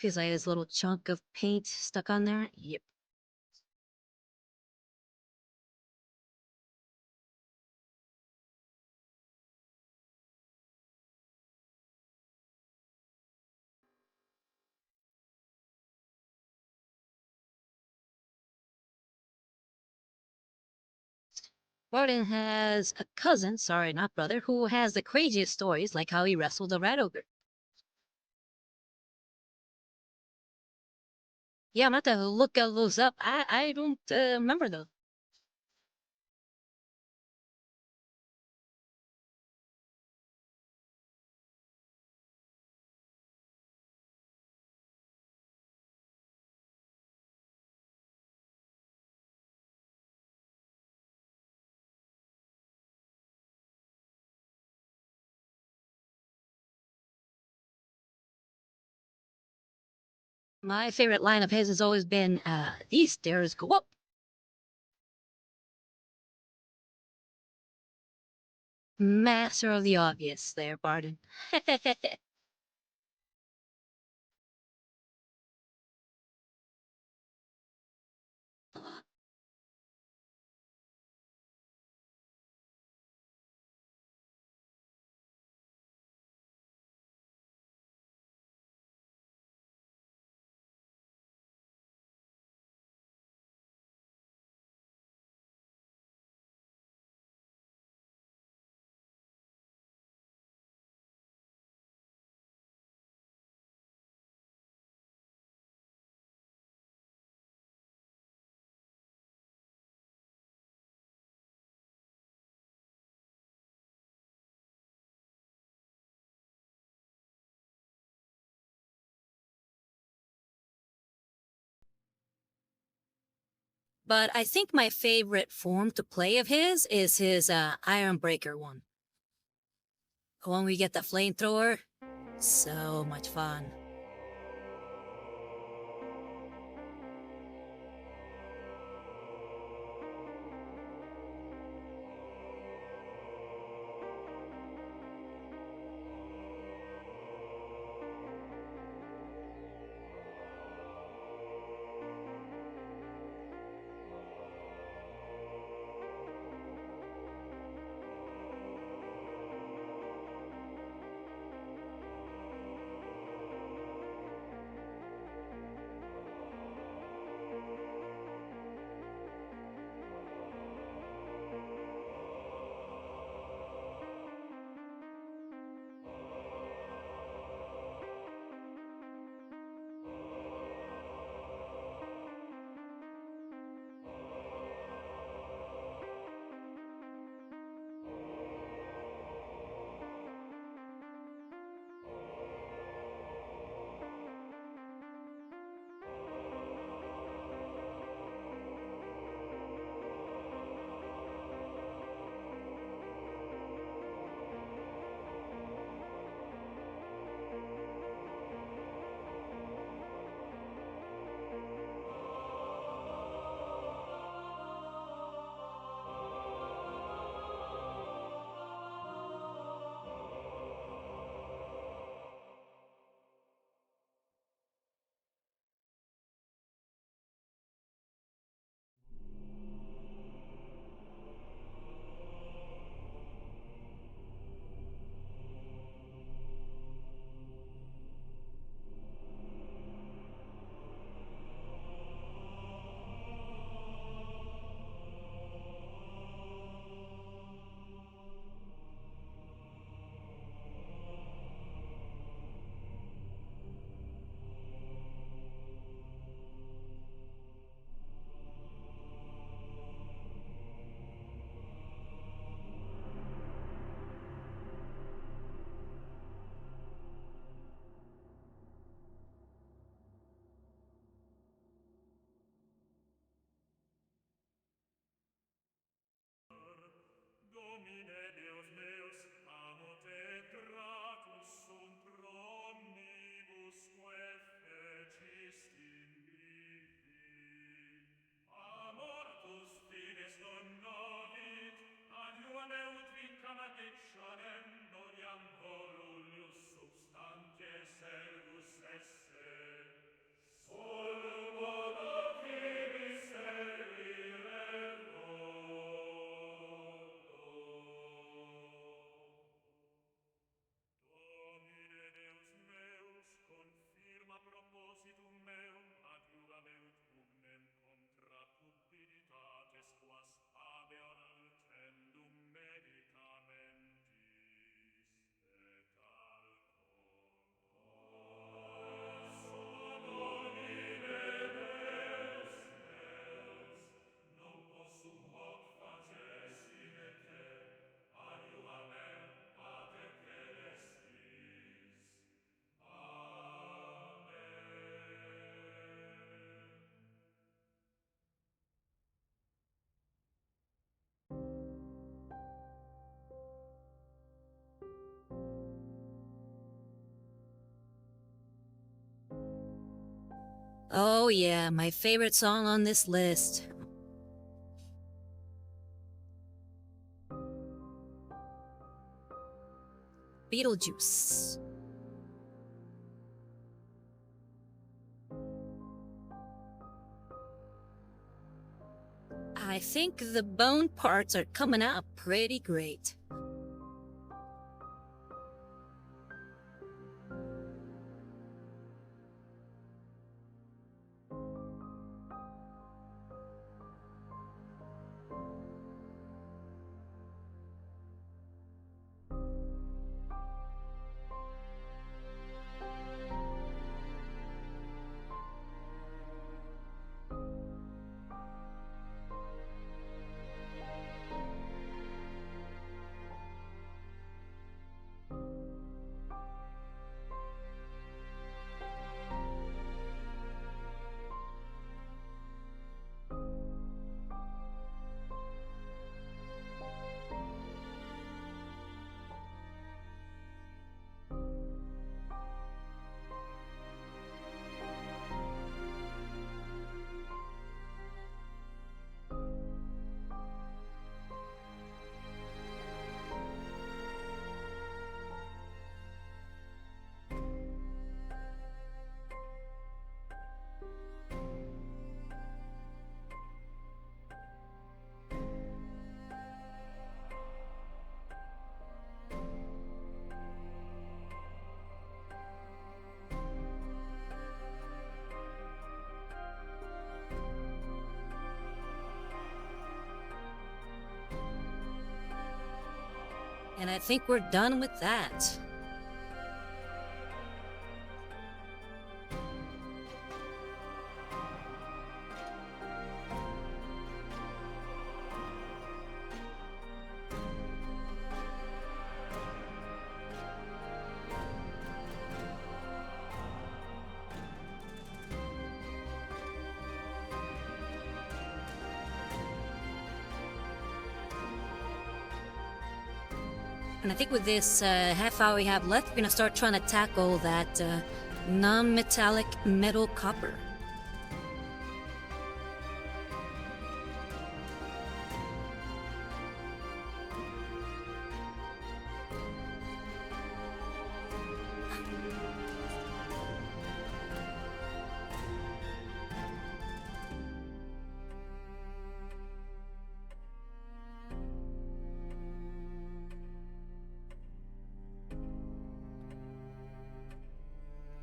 Feels like this little chunk of paint stuck on there. Yep. Warden has a cousin, sorry, not brother, who has the craziest stories, like how he wrestled a red ogre. Yeah, I'm gonna have to look all those up. I don't remember though. My favorite line of his has always been, these stairs go up. Master of the obvious there, Barden. But I think my favorite form to play of his is his Iron Breaker one. When we get the flamethrower, so much fun. Domine Deus meus, amo te gracus sunt pro omnibusque fecis in vivi. Amortus finis non novit, adiuam eut vicam addictionem, non iam volulius substantie servus esse. Oh yeah, my favorite song on this list. Beetlejuice. I think the bone parts are coming out pretty great. And I think we're done with that. And I think with this half hour we have left, we're gonna start trying to tackle that non-metallic metal copper.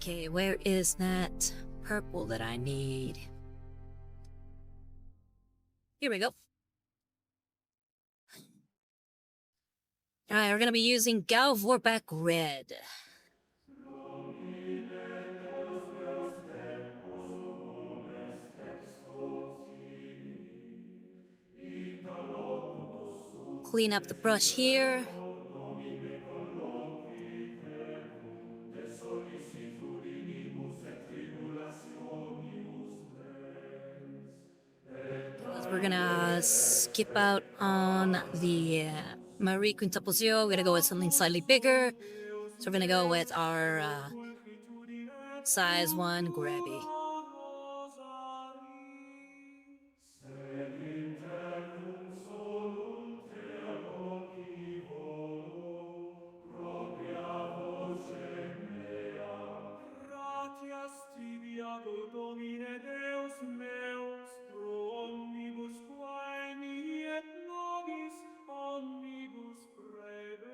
Okay, where is that purple that I need? Here we go. Alright, we're gonna be using Galvorback Red. Clean up the brush here. We're gonna skip out on the Marie Quintuple Zero. We're gonna go with something slightly bigger. So we're gonna go with our size 1 Grabby. Gratias tibi ad Domine Deus meus, pro omnibus quae mihi et nobis omnibus breves.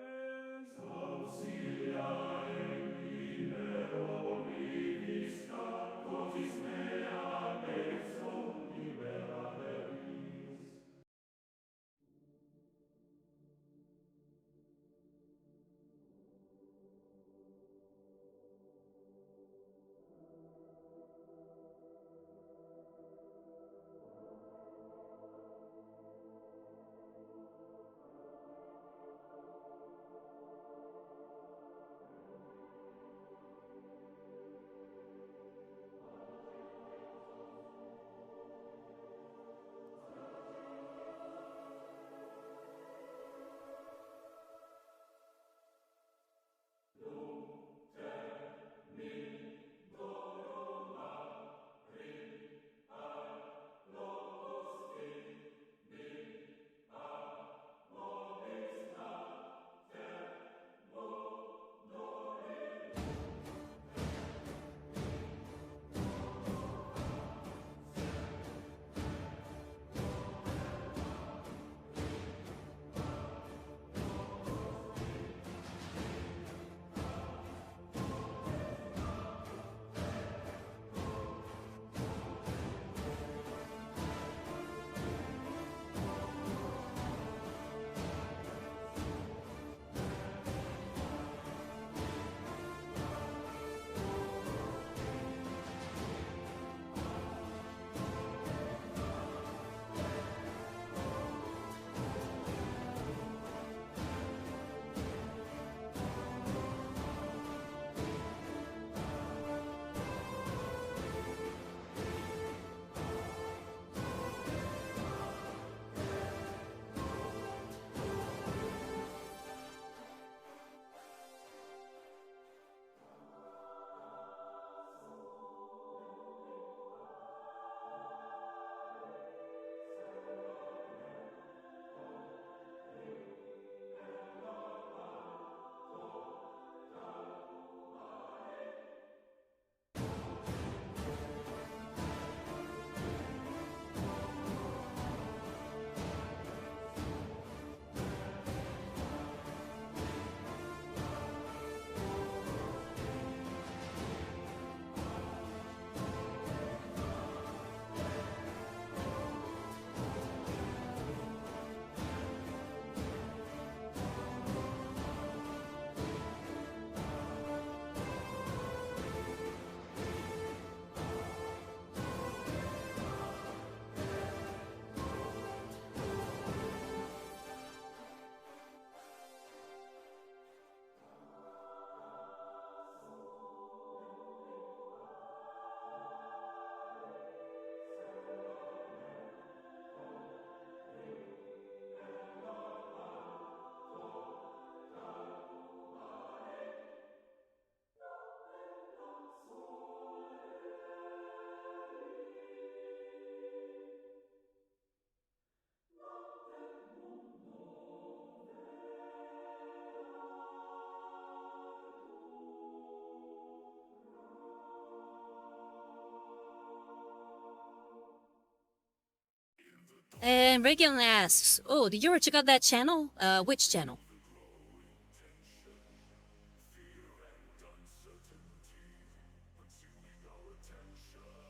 And Region asks, oh, did you ever check out that channel? Which channel?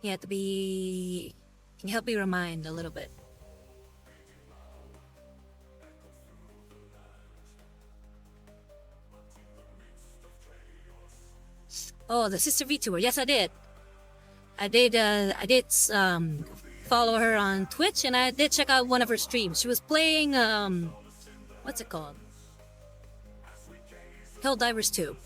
You have to be... Can you help me remind a little bit? Oh, the Sister V tour. Yes, I did. I did follow her on Twitch, and I did check out one of her streams. She was playing what's it called? Helldivers 2.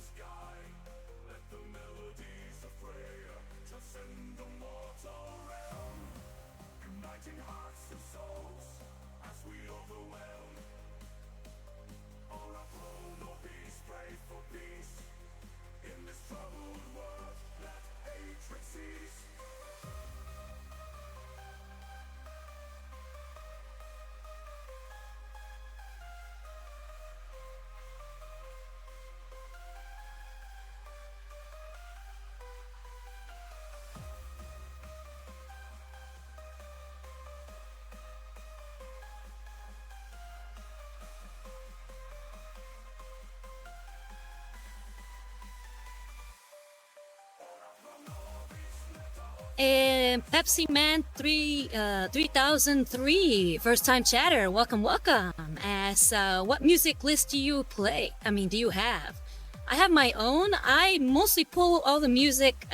And Pepsi Man 3003, first time chatter, welcome, welcome. Asks, what music list do you play? Do you have? I have my own. I mostly pull all the music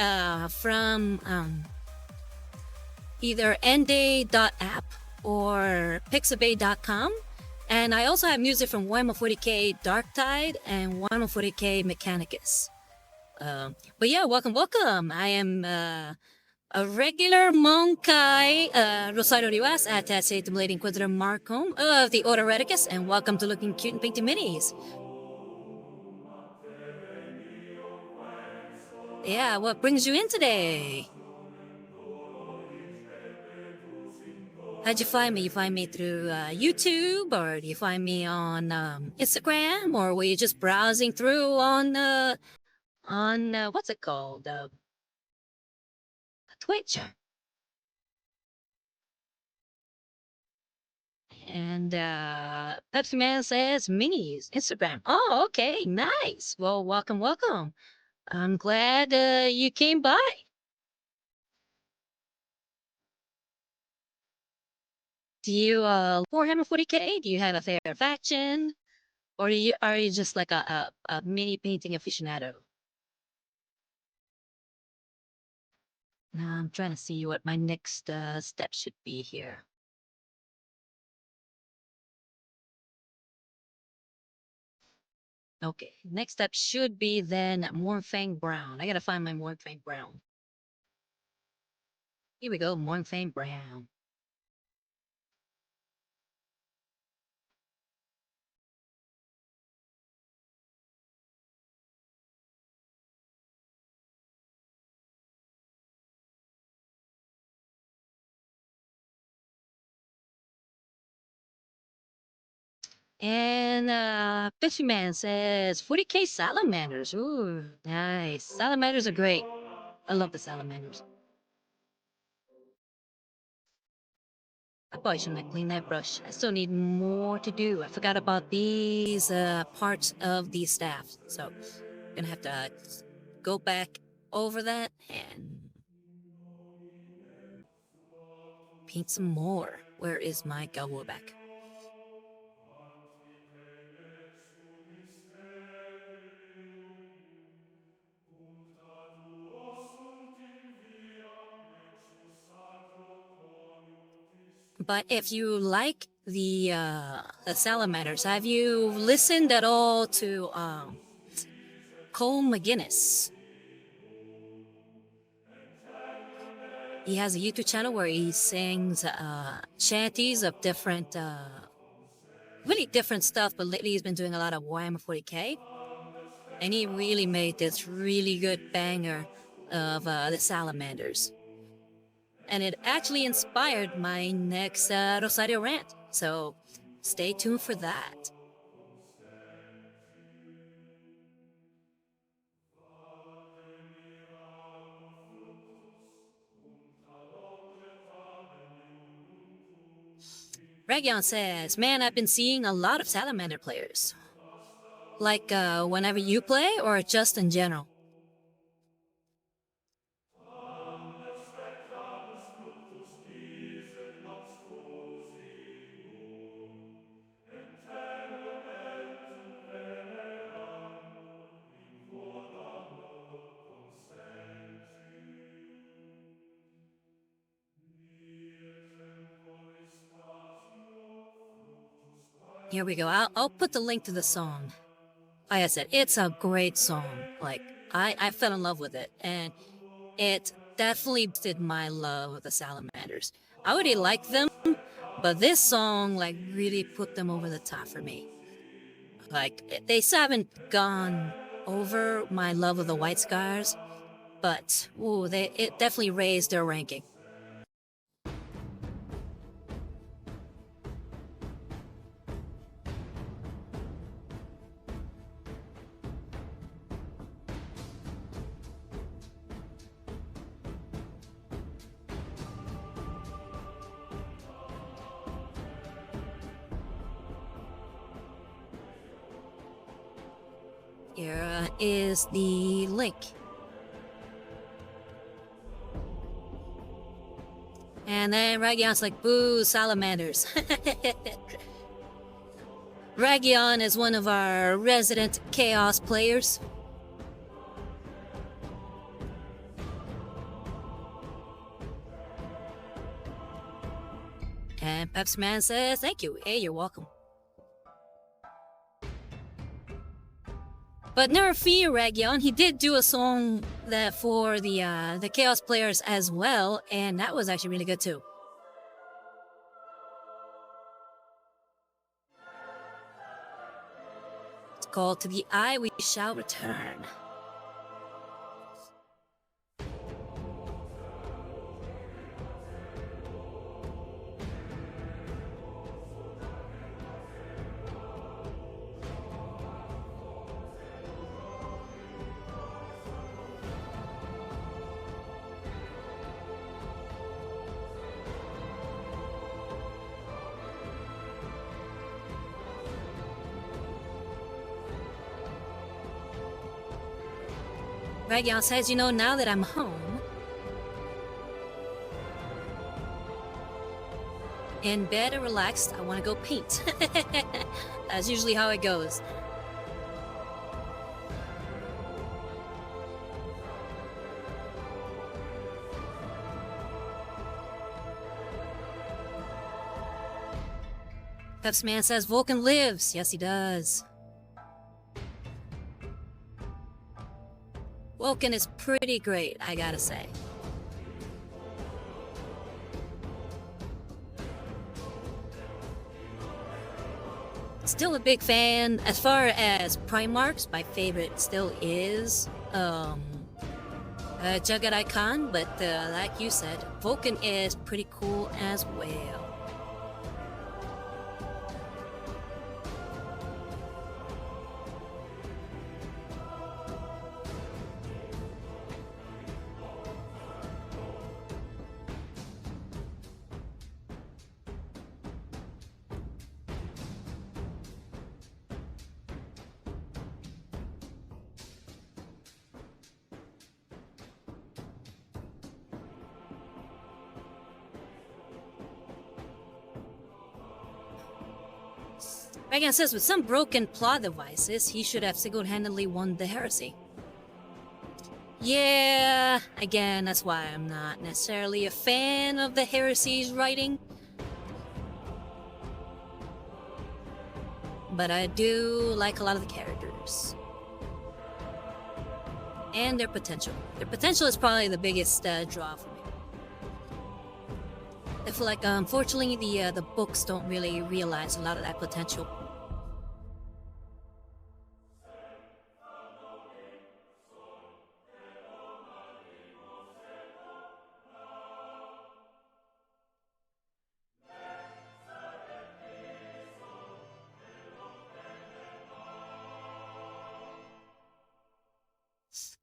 from either ende.app or pixabay.com. And I also have music from YM40K Darktide and YM40K Mechanicus. But yeah, welcome, welcome. I am a regular Monkai Rosario Rivas at the Blade Inquisitor Marcom of the Order Reticus, and welcome to Looking Cute and Painting Minis. Yeah, what brings you in today? How'd you find me? You find me through YouTube, or do you find me on Instagram, or were you just browsing through on what's it called? Twitch. And Pepsi Man says minis, Instagram. Oh, okay, nice. Well, welcome, welcome. I'm glad you came by. Do you Warhammer 40K? Do you have a favorite faction? Or are you just like a mini painting aficionado? Now I'm trying to see what my next step should be here. Okay, next step should be then Mornfang Brown. I gotta find my Mornfang Brown. Here we go, Mornfang Brown. And Fishyman says 40K salamanders. Ooh, nice. Salamanders are great. I love the salamanders. I probably shouldn't have cleaned that brush. I still need more to do. I forgot about these parts of the staff. So gonna have to go back over that and paint some more. Where is my Galwaback? But if you like the salamanders, have you listened at all to Cole McGuinness? He has a YouTube channel where he sings shanties of different, really different stuff, but lately he's been doing a lot of Warhammer 40K. And he really made this really good banger of the salamanders. And it actually inspired my next Rosario rant. So stay tuned for that. Region says, man, I've been seeing a lot of Salamander players. Like, whenever you play, or just in general? Here we go. I'll put the link to the song. Like I said, it's a great song. Like, I fell in love with it, and it definitely boosted my love of the Salamanders. I already liked them, but this song, like, really put them over the top for me. Like, they still haven't gone over my love of the White Scars, but, ooh, it definitely raised their ranking. Here is the link. And then Ragion's like, boo, salamanders. Ragion is one of our resident chaos players. And Pepsi Man says, thank you. Hey, you're welcome. But never fear, Ragion. He did do a song that for the Chaos players as well, and that was actually really good too. It's called "To the Eye We Shall Return." Ragion says, you know, now that I'm home, in bed and relaxed, I want to go paint. That's usually how it goes. Pepsi Man says, Vulcan lives. Yes, he does. Vulcan is pretty great, I gotta say. Still a big fan. As far as Primarchs, my favorite still is Jagarai Khan, but like you said, Vulcan is pretty cool as well. Reagan says, with some broken plot devices, he should have single-handedly won the heresy. Yeah, again, that's why I'm not necessarily a fan of the heresy's writing. But I do like a lot of the characters. And their potential. Their potential is probably the biggest draw for me. I feel like, unfortunately, the books don't really realize a lot of that potential.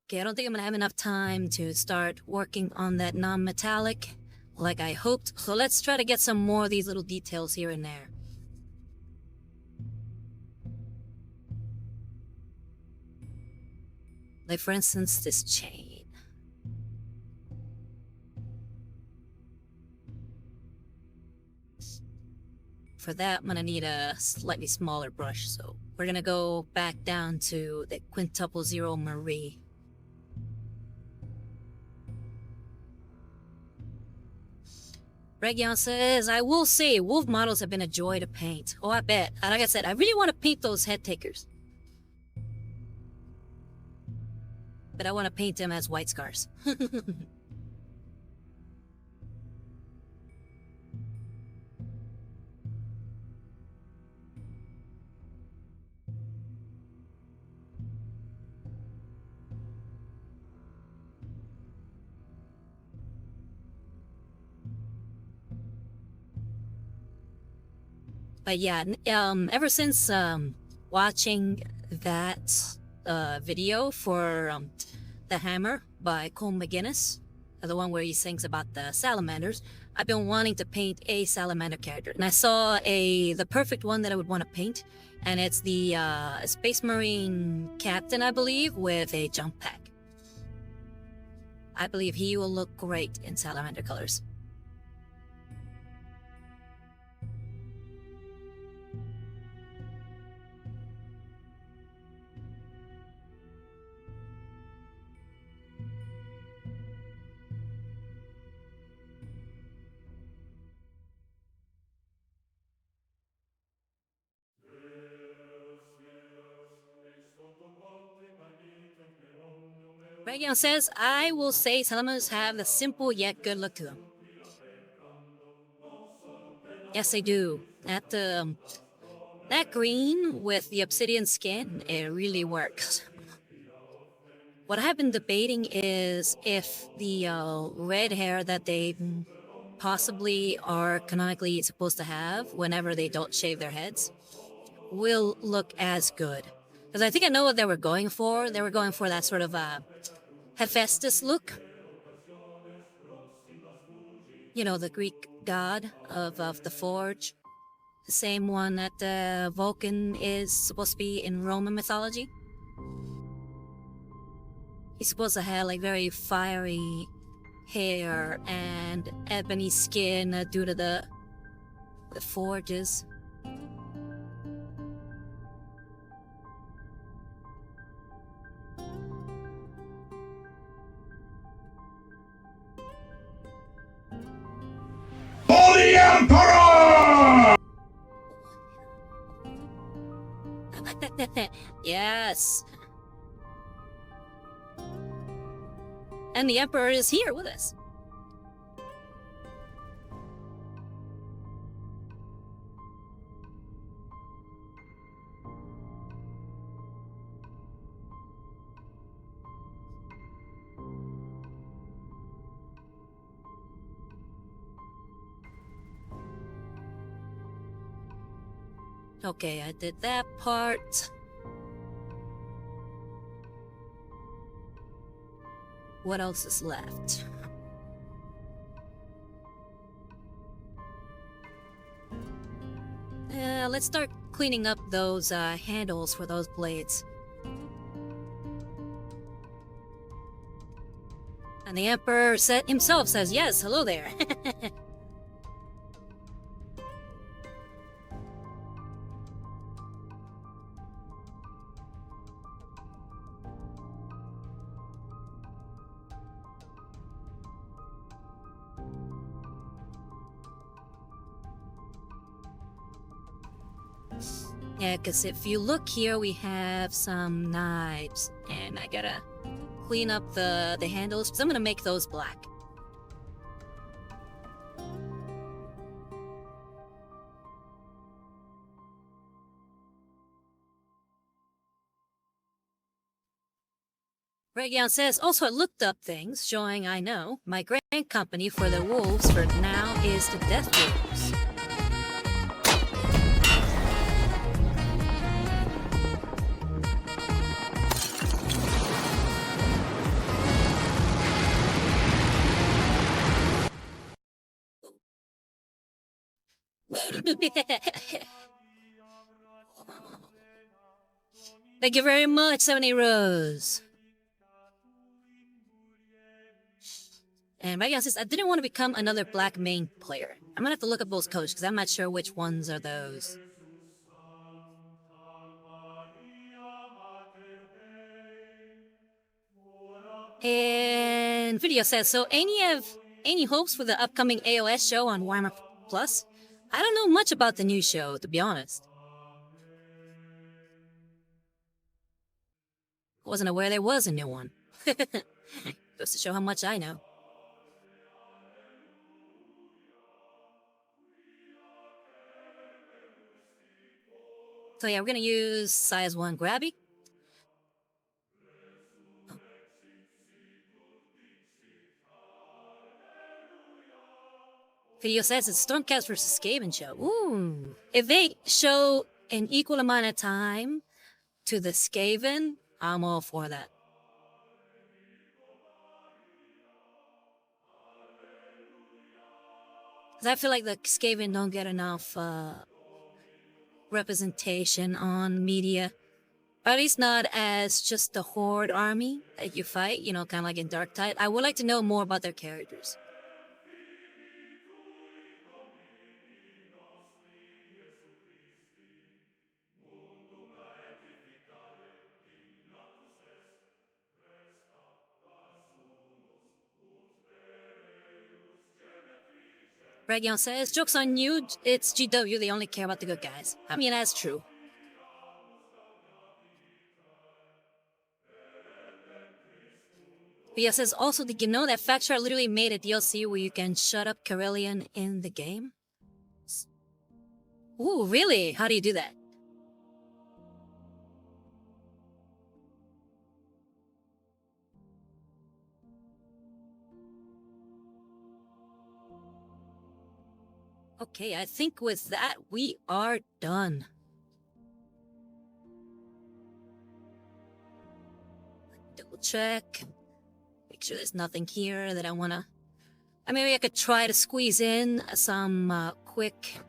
Okay, I don't think I'm gonna have enough time to start working on that non-metallic like I hoped. So let's try to get some more of these little details here and there. Like for instance, this chain. For that, I'm gonna need a slightly smaller brush, so we're gonna go back down to the quintuple zero Marie. Region says, I will say, wolf models have been a joy to paint. Oh, I bet. Like I said, I really want to paint those head takers. But I want to paint them as white scars. But yeah, ever since watching that video for The Hammer by Cole McGuinness, the one where he sings about the salamanders, I've been wanting to paint a salamander character. And I saw the perfect one that I would want to paint, and it's the Space Marine captain, I believe, with a jump pack. I believe he will look great in salamander colors. Region says, I will say salamanders have a simple yet good look to them. Yes, they do. That green with the obsidian skin, it really works. What I've been debating is if the red hair that they possibly are canonically supposed to have whenever they don't shave their heads will look as good. Because I think I know what they were going for. They were going for that sort of Hephaestus look. You know, the Greek god of the forge. The same one that Vulcan is supposed to be in Roman mythology. He's supposed to have like very fiery hair and ebony skin due to the forges. For the Emperor! Yes. And the Emperor is here with us. Okay, I did that part. What else is left? Let's start cleaning up those handles for those blades. And the Emperor himself says, yes, hello there. Yeah, because if you look here, we have some knives, and I gotta clean up the handles, because I'm gonna make those black. Region says, also I looked up things showing I know my grand company for the wolves for now is the Death Wolves. Thank you very much, 70 Rose. And Megan says, I didn't want to become another black main player. I'm gonna have to look up those codes because I'm not sure which ones are those. And Video says, so any hopes for the upcoming AOS show on Warhammer Plus? I don't know much about the new show, to be honest. Wasn't aware there was a new one. Goes to show how much I know. So yeah, we're gonna use size 1 Grabby. Video says it's Stormcast versus Skaven show. Ooh. If they show an equal amount of time to the Skaven, I'm all for that. Because I feel like the Skaven don't get enough representation on media. Or at least not as just the Horde army that you fight, you know, kind of like in Dark Tide. I would like to know more about their characters. Region says, joke's on you, it's GW, they only care about the good guys. I mean, that's true. Via says, also, did you know that Factual literally made a DLC where you can shut up Carillion in the game? Ooh, really? How do you do that? Okay, I think with that, we are done. Double check. Make sure there's nothing here that I wanna... maybe I could try to squeeze in some quick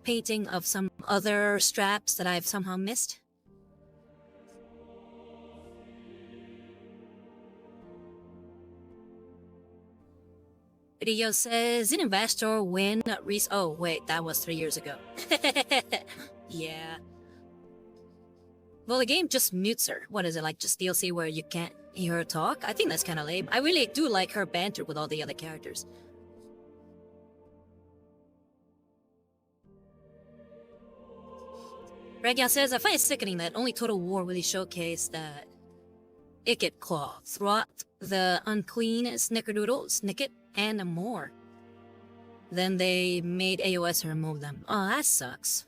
painting of some other straps that I've somehow missed. Video says, didn't Vastor win oh wait, that was 3 years ago. Yeah. Well, the game just mutes her. What is it, like just DLC where you can't hear her talk? I think that's kind of lame. I really do like her banter with all the other characters. Regan says, I find it sickening that only Total War really showcased that Icket Claw, Throt, the Unclean, Snickerdoodle, Snicket, and more. Then they made AOS remove them. Oh, that sucks.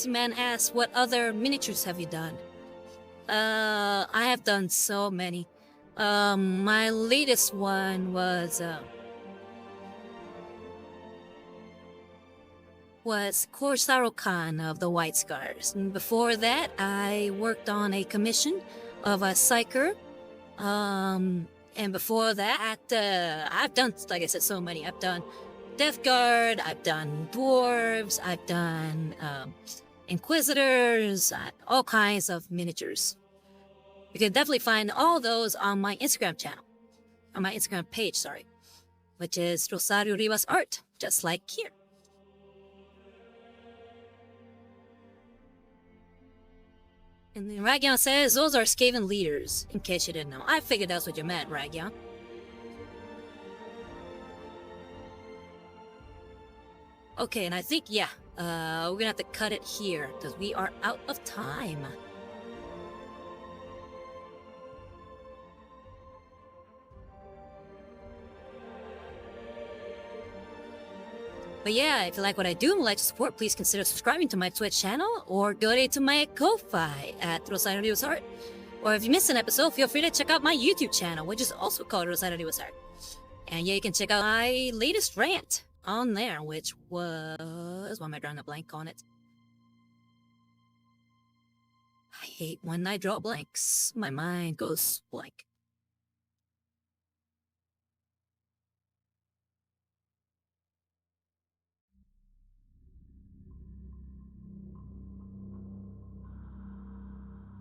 Man asks, what other miniatures have you done? I have done so many. My latest one was Korsaro Khan of the White Scars. And before that, I worked on a commission of a Psyker. And before that, I've done, like I said, so many. I've done Death Guard, I've done Dwarves, I've done Inquisitors, all kinds of miniatures. You can definitely find all those on my Instagram channel. On my Instagram page, sorry. Which is Rosario Rivas Art, just like here. And then Ragyan says, those are Skaven leaders, in case you didn't know. I figured that's what you meant, Ragyan. Okay, and I think, yeah, we're gonna have to cut it here, because we are out of time. But yeah, if you like what I do and would like to support, please consider subscribing to my Twitch channel or donate to my Ko-Fi at Rosario Diva's Art. Or if you missed an episode, feel free to check out my YouTube channel, which is also called Rosario Diva's Art. And yeah, you can check out my latest rant on there, which was... Why am I drawing a blank on it? I hate when I draw blanks. My mind goes blank.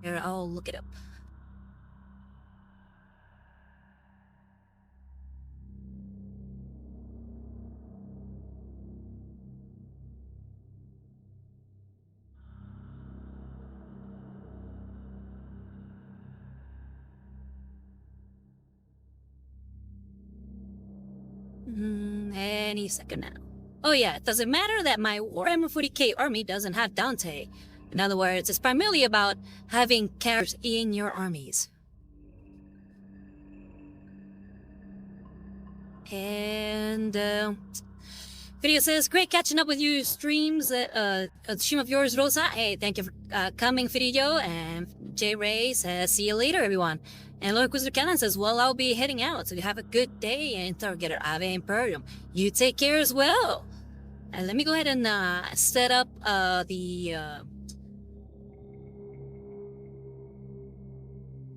Here, I'll look it up. Any second now. Oh yeah, it doesn't matter that my Warhammer 40k army doesn't have Dante. In other words, it's primarily about having characters in your armies. And video says, great catching up with you streams a stream of yours, Rosa. Hey, thank you for coming, video. And J Ray says, see you later, everyone. And Lord Wizard Cannon says, well, I'll be heading out, so you have a good day and Targeter Ave Imperium. You take care as well. And let me go ahead and set up the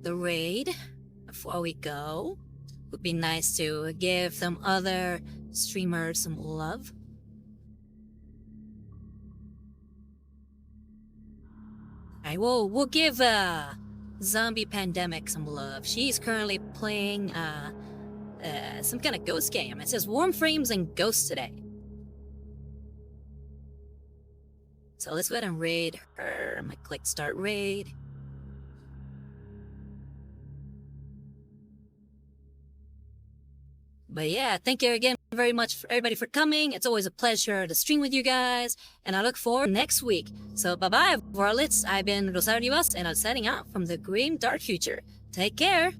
raid before we go. Would be nice to give some other streamers some love. Alright, we'll give Zombie Pandemic some love. She's currently playing some kind of ghost game. It says Warm Frames and Ghosts today. So let's go ahead and raid her. I'm gonna click start raid. But yeah, thank you again very much for everybody for coming. It's always a pleasure to stream with you guys, and I look forward to next week. So bye-bye, varlets. I've been Rosario Divas, and I'm setting out from the grim dark future. Take care.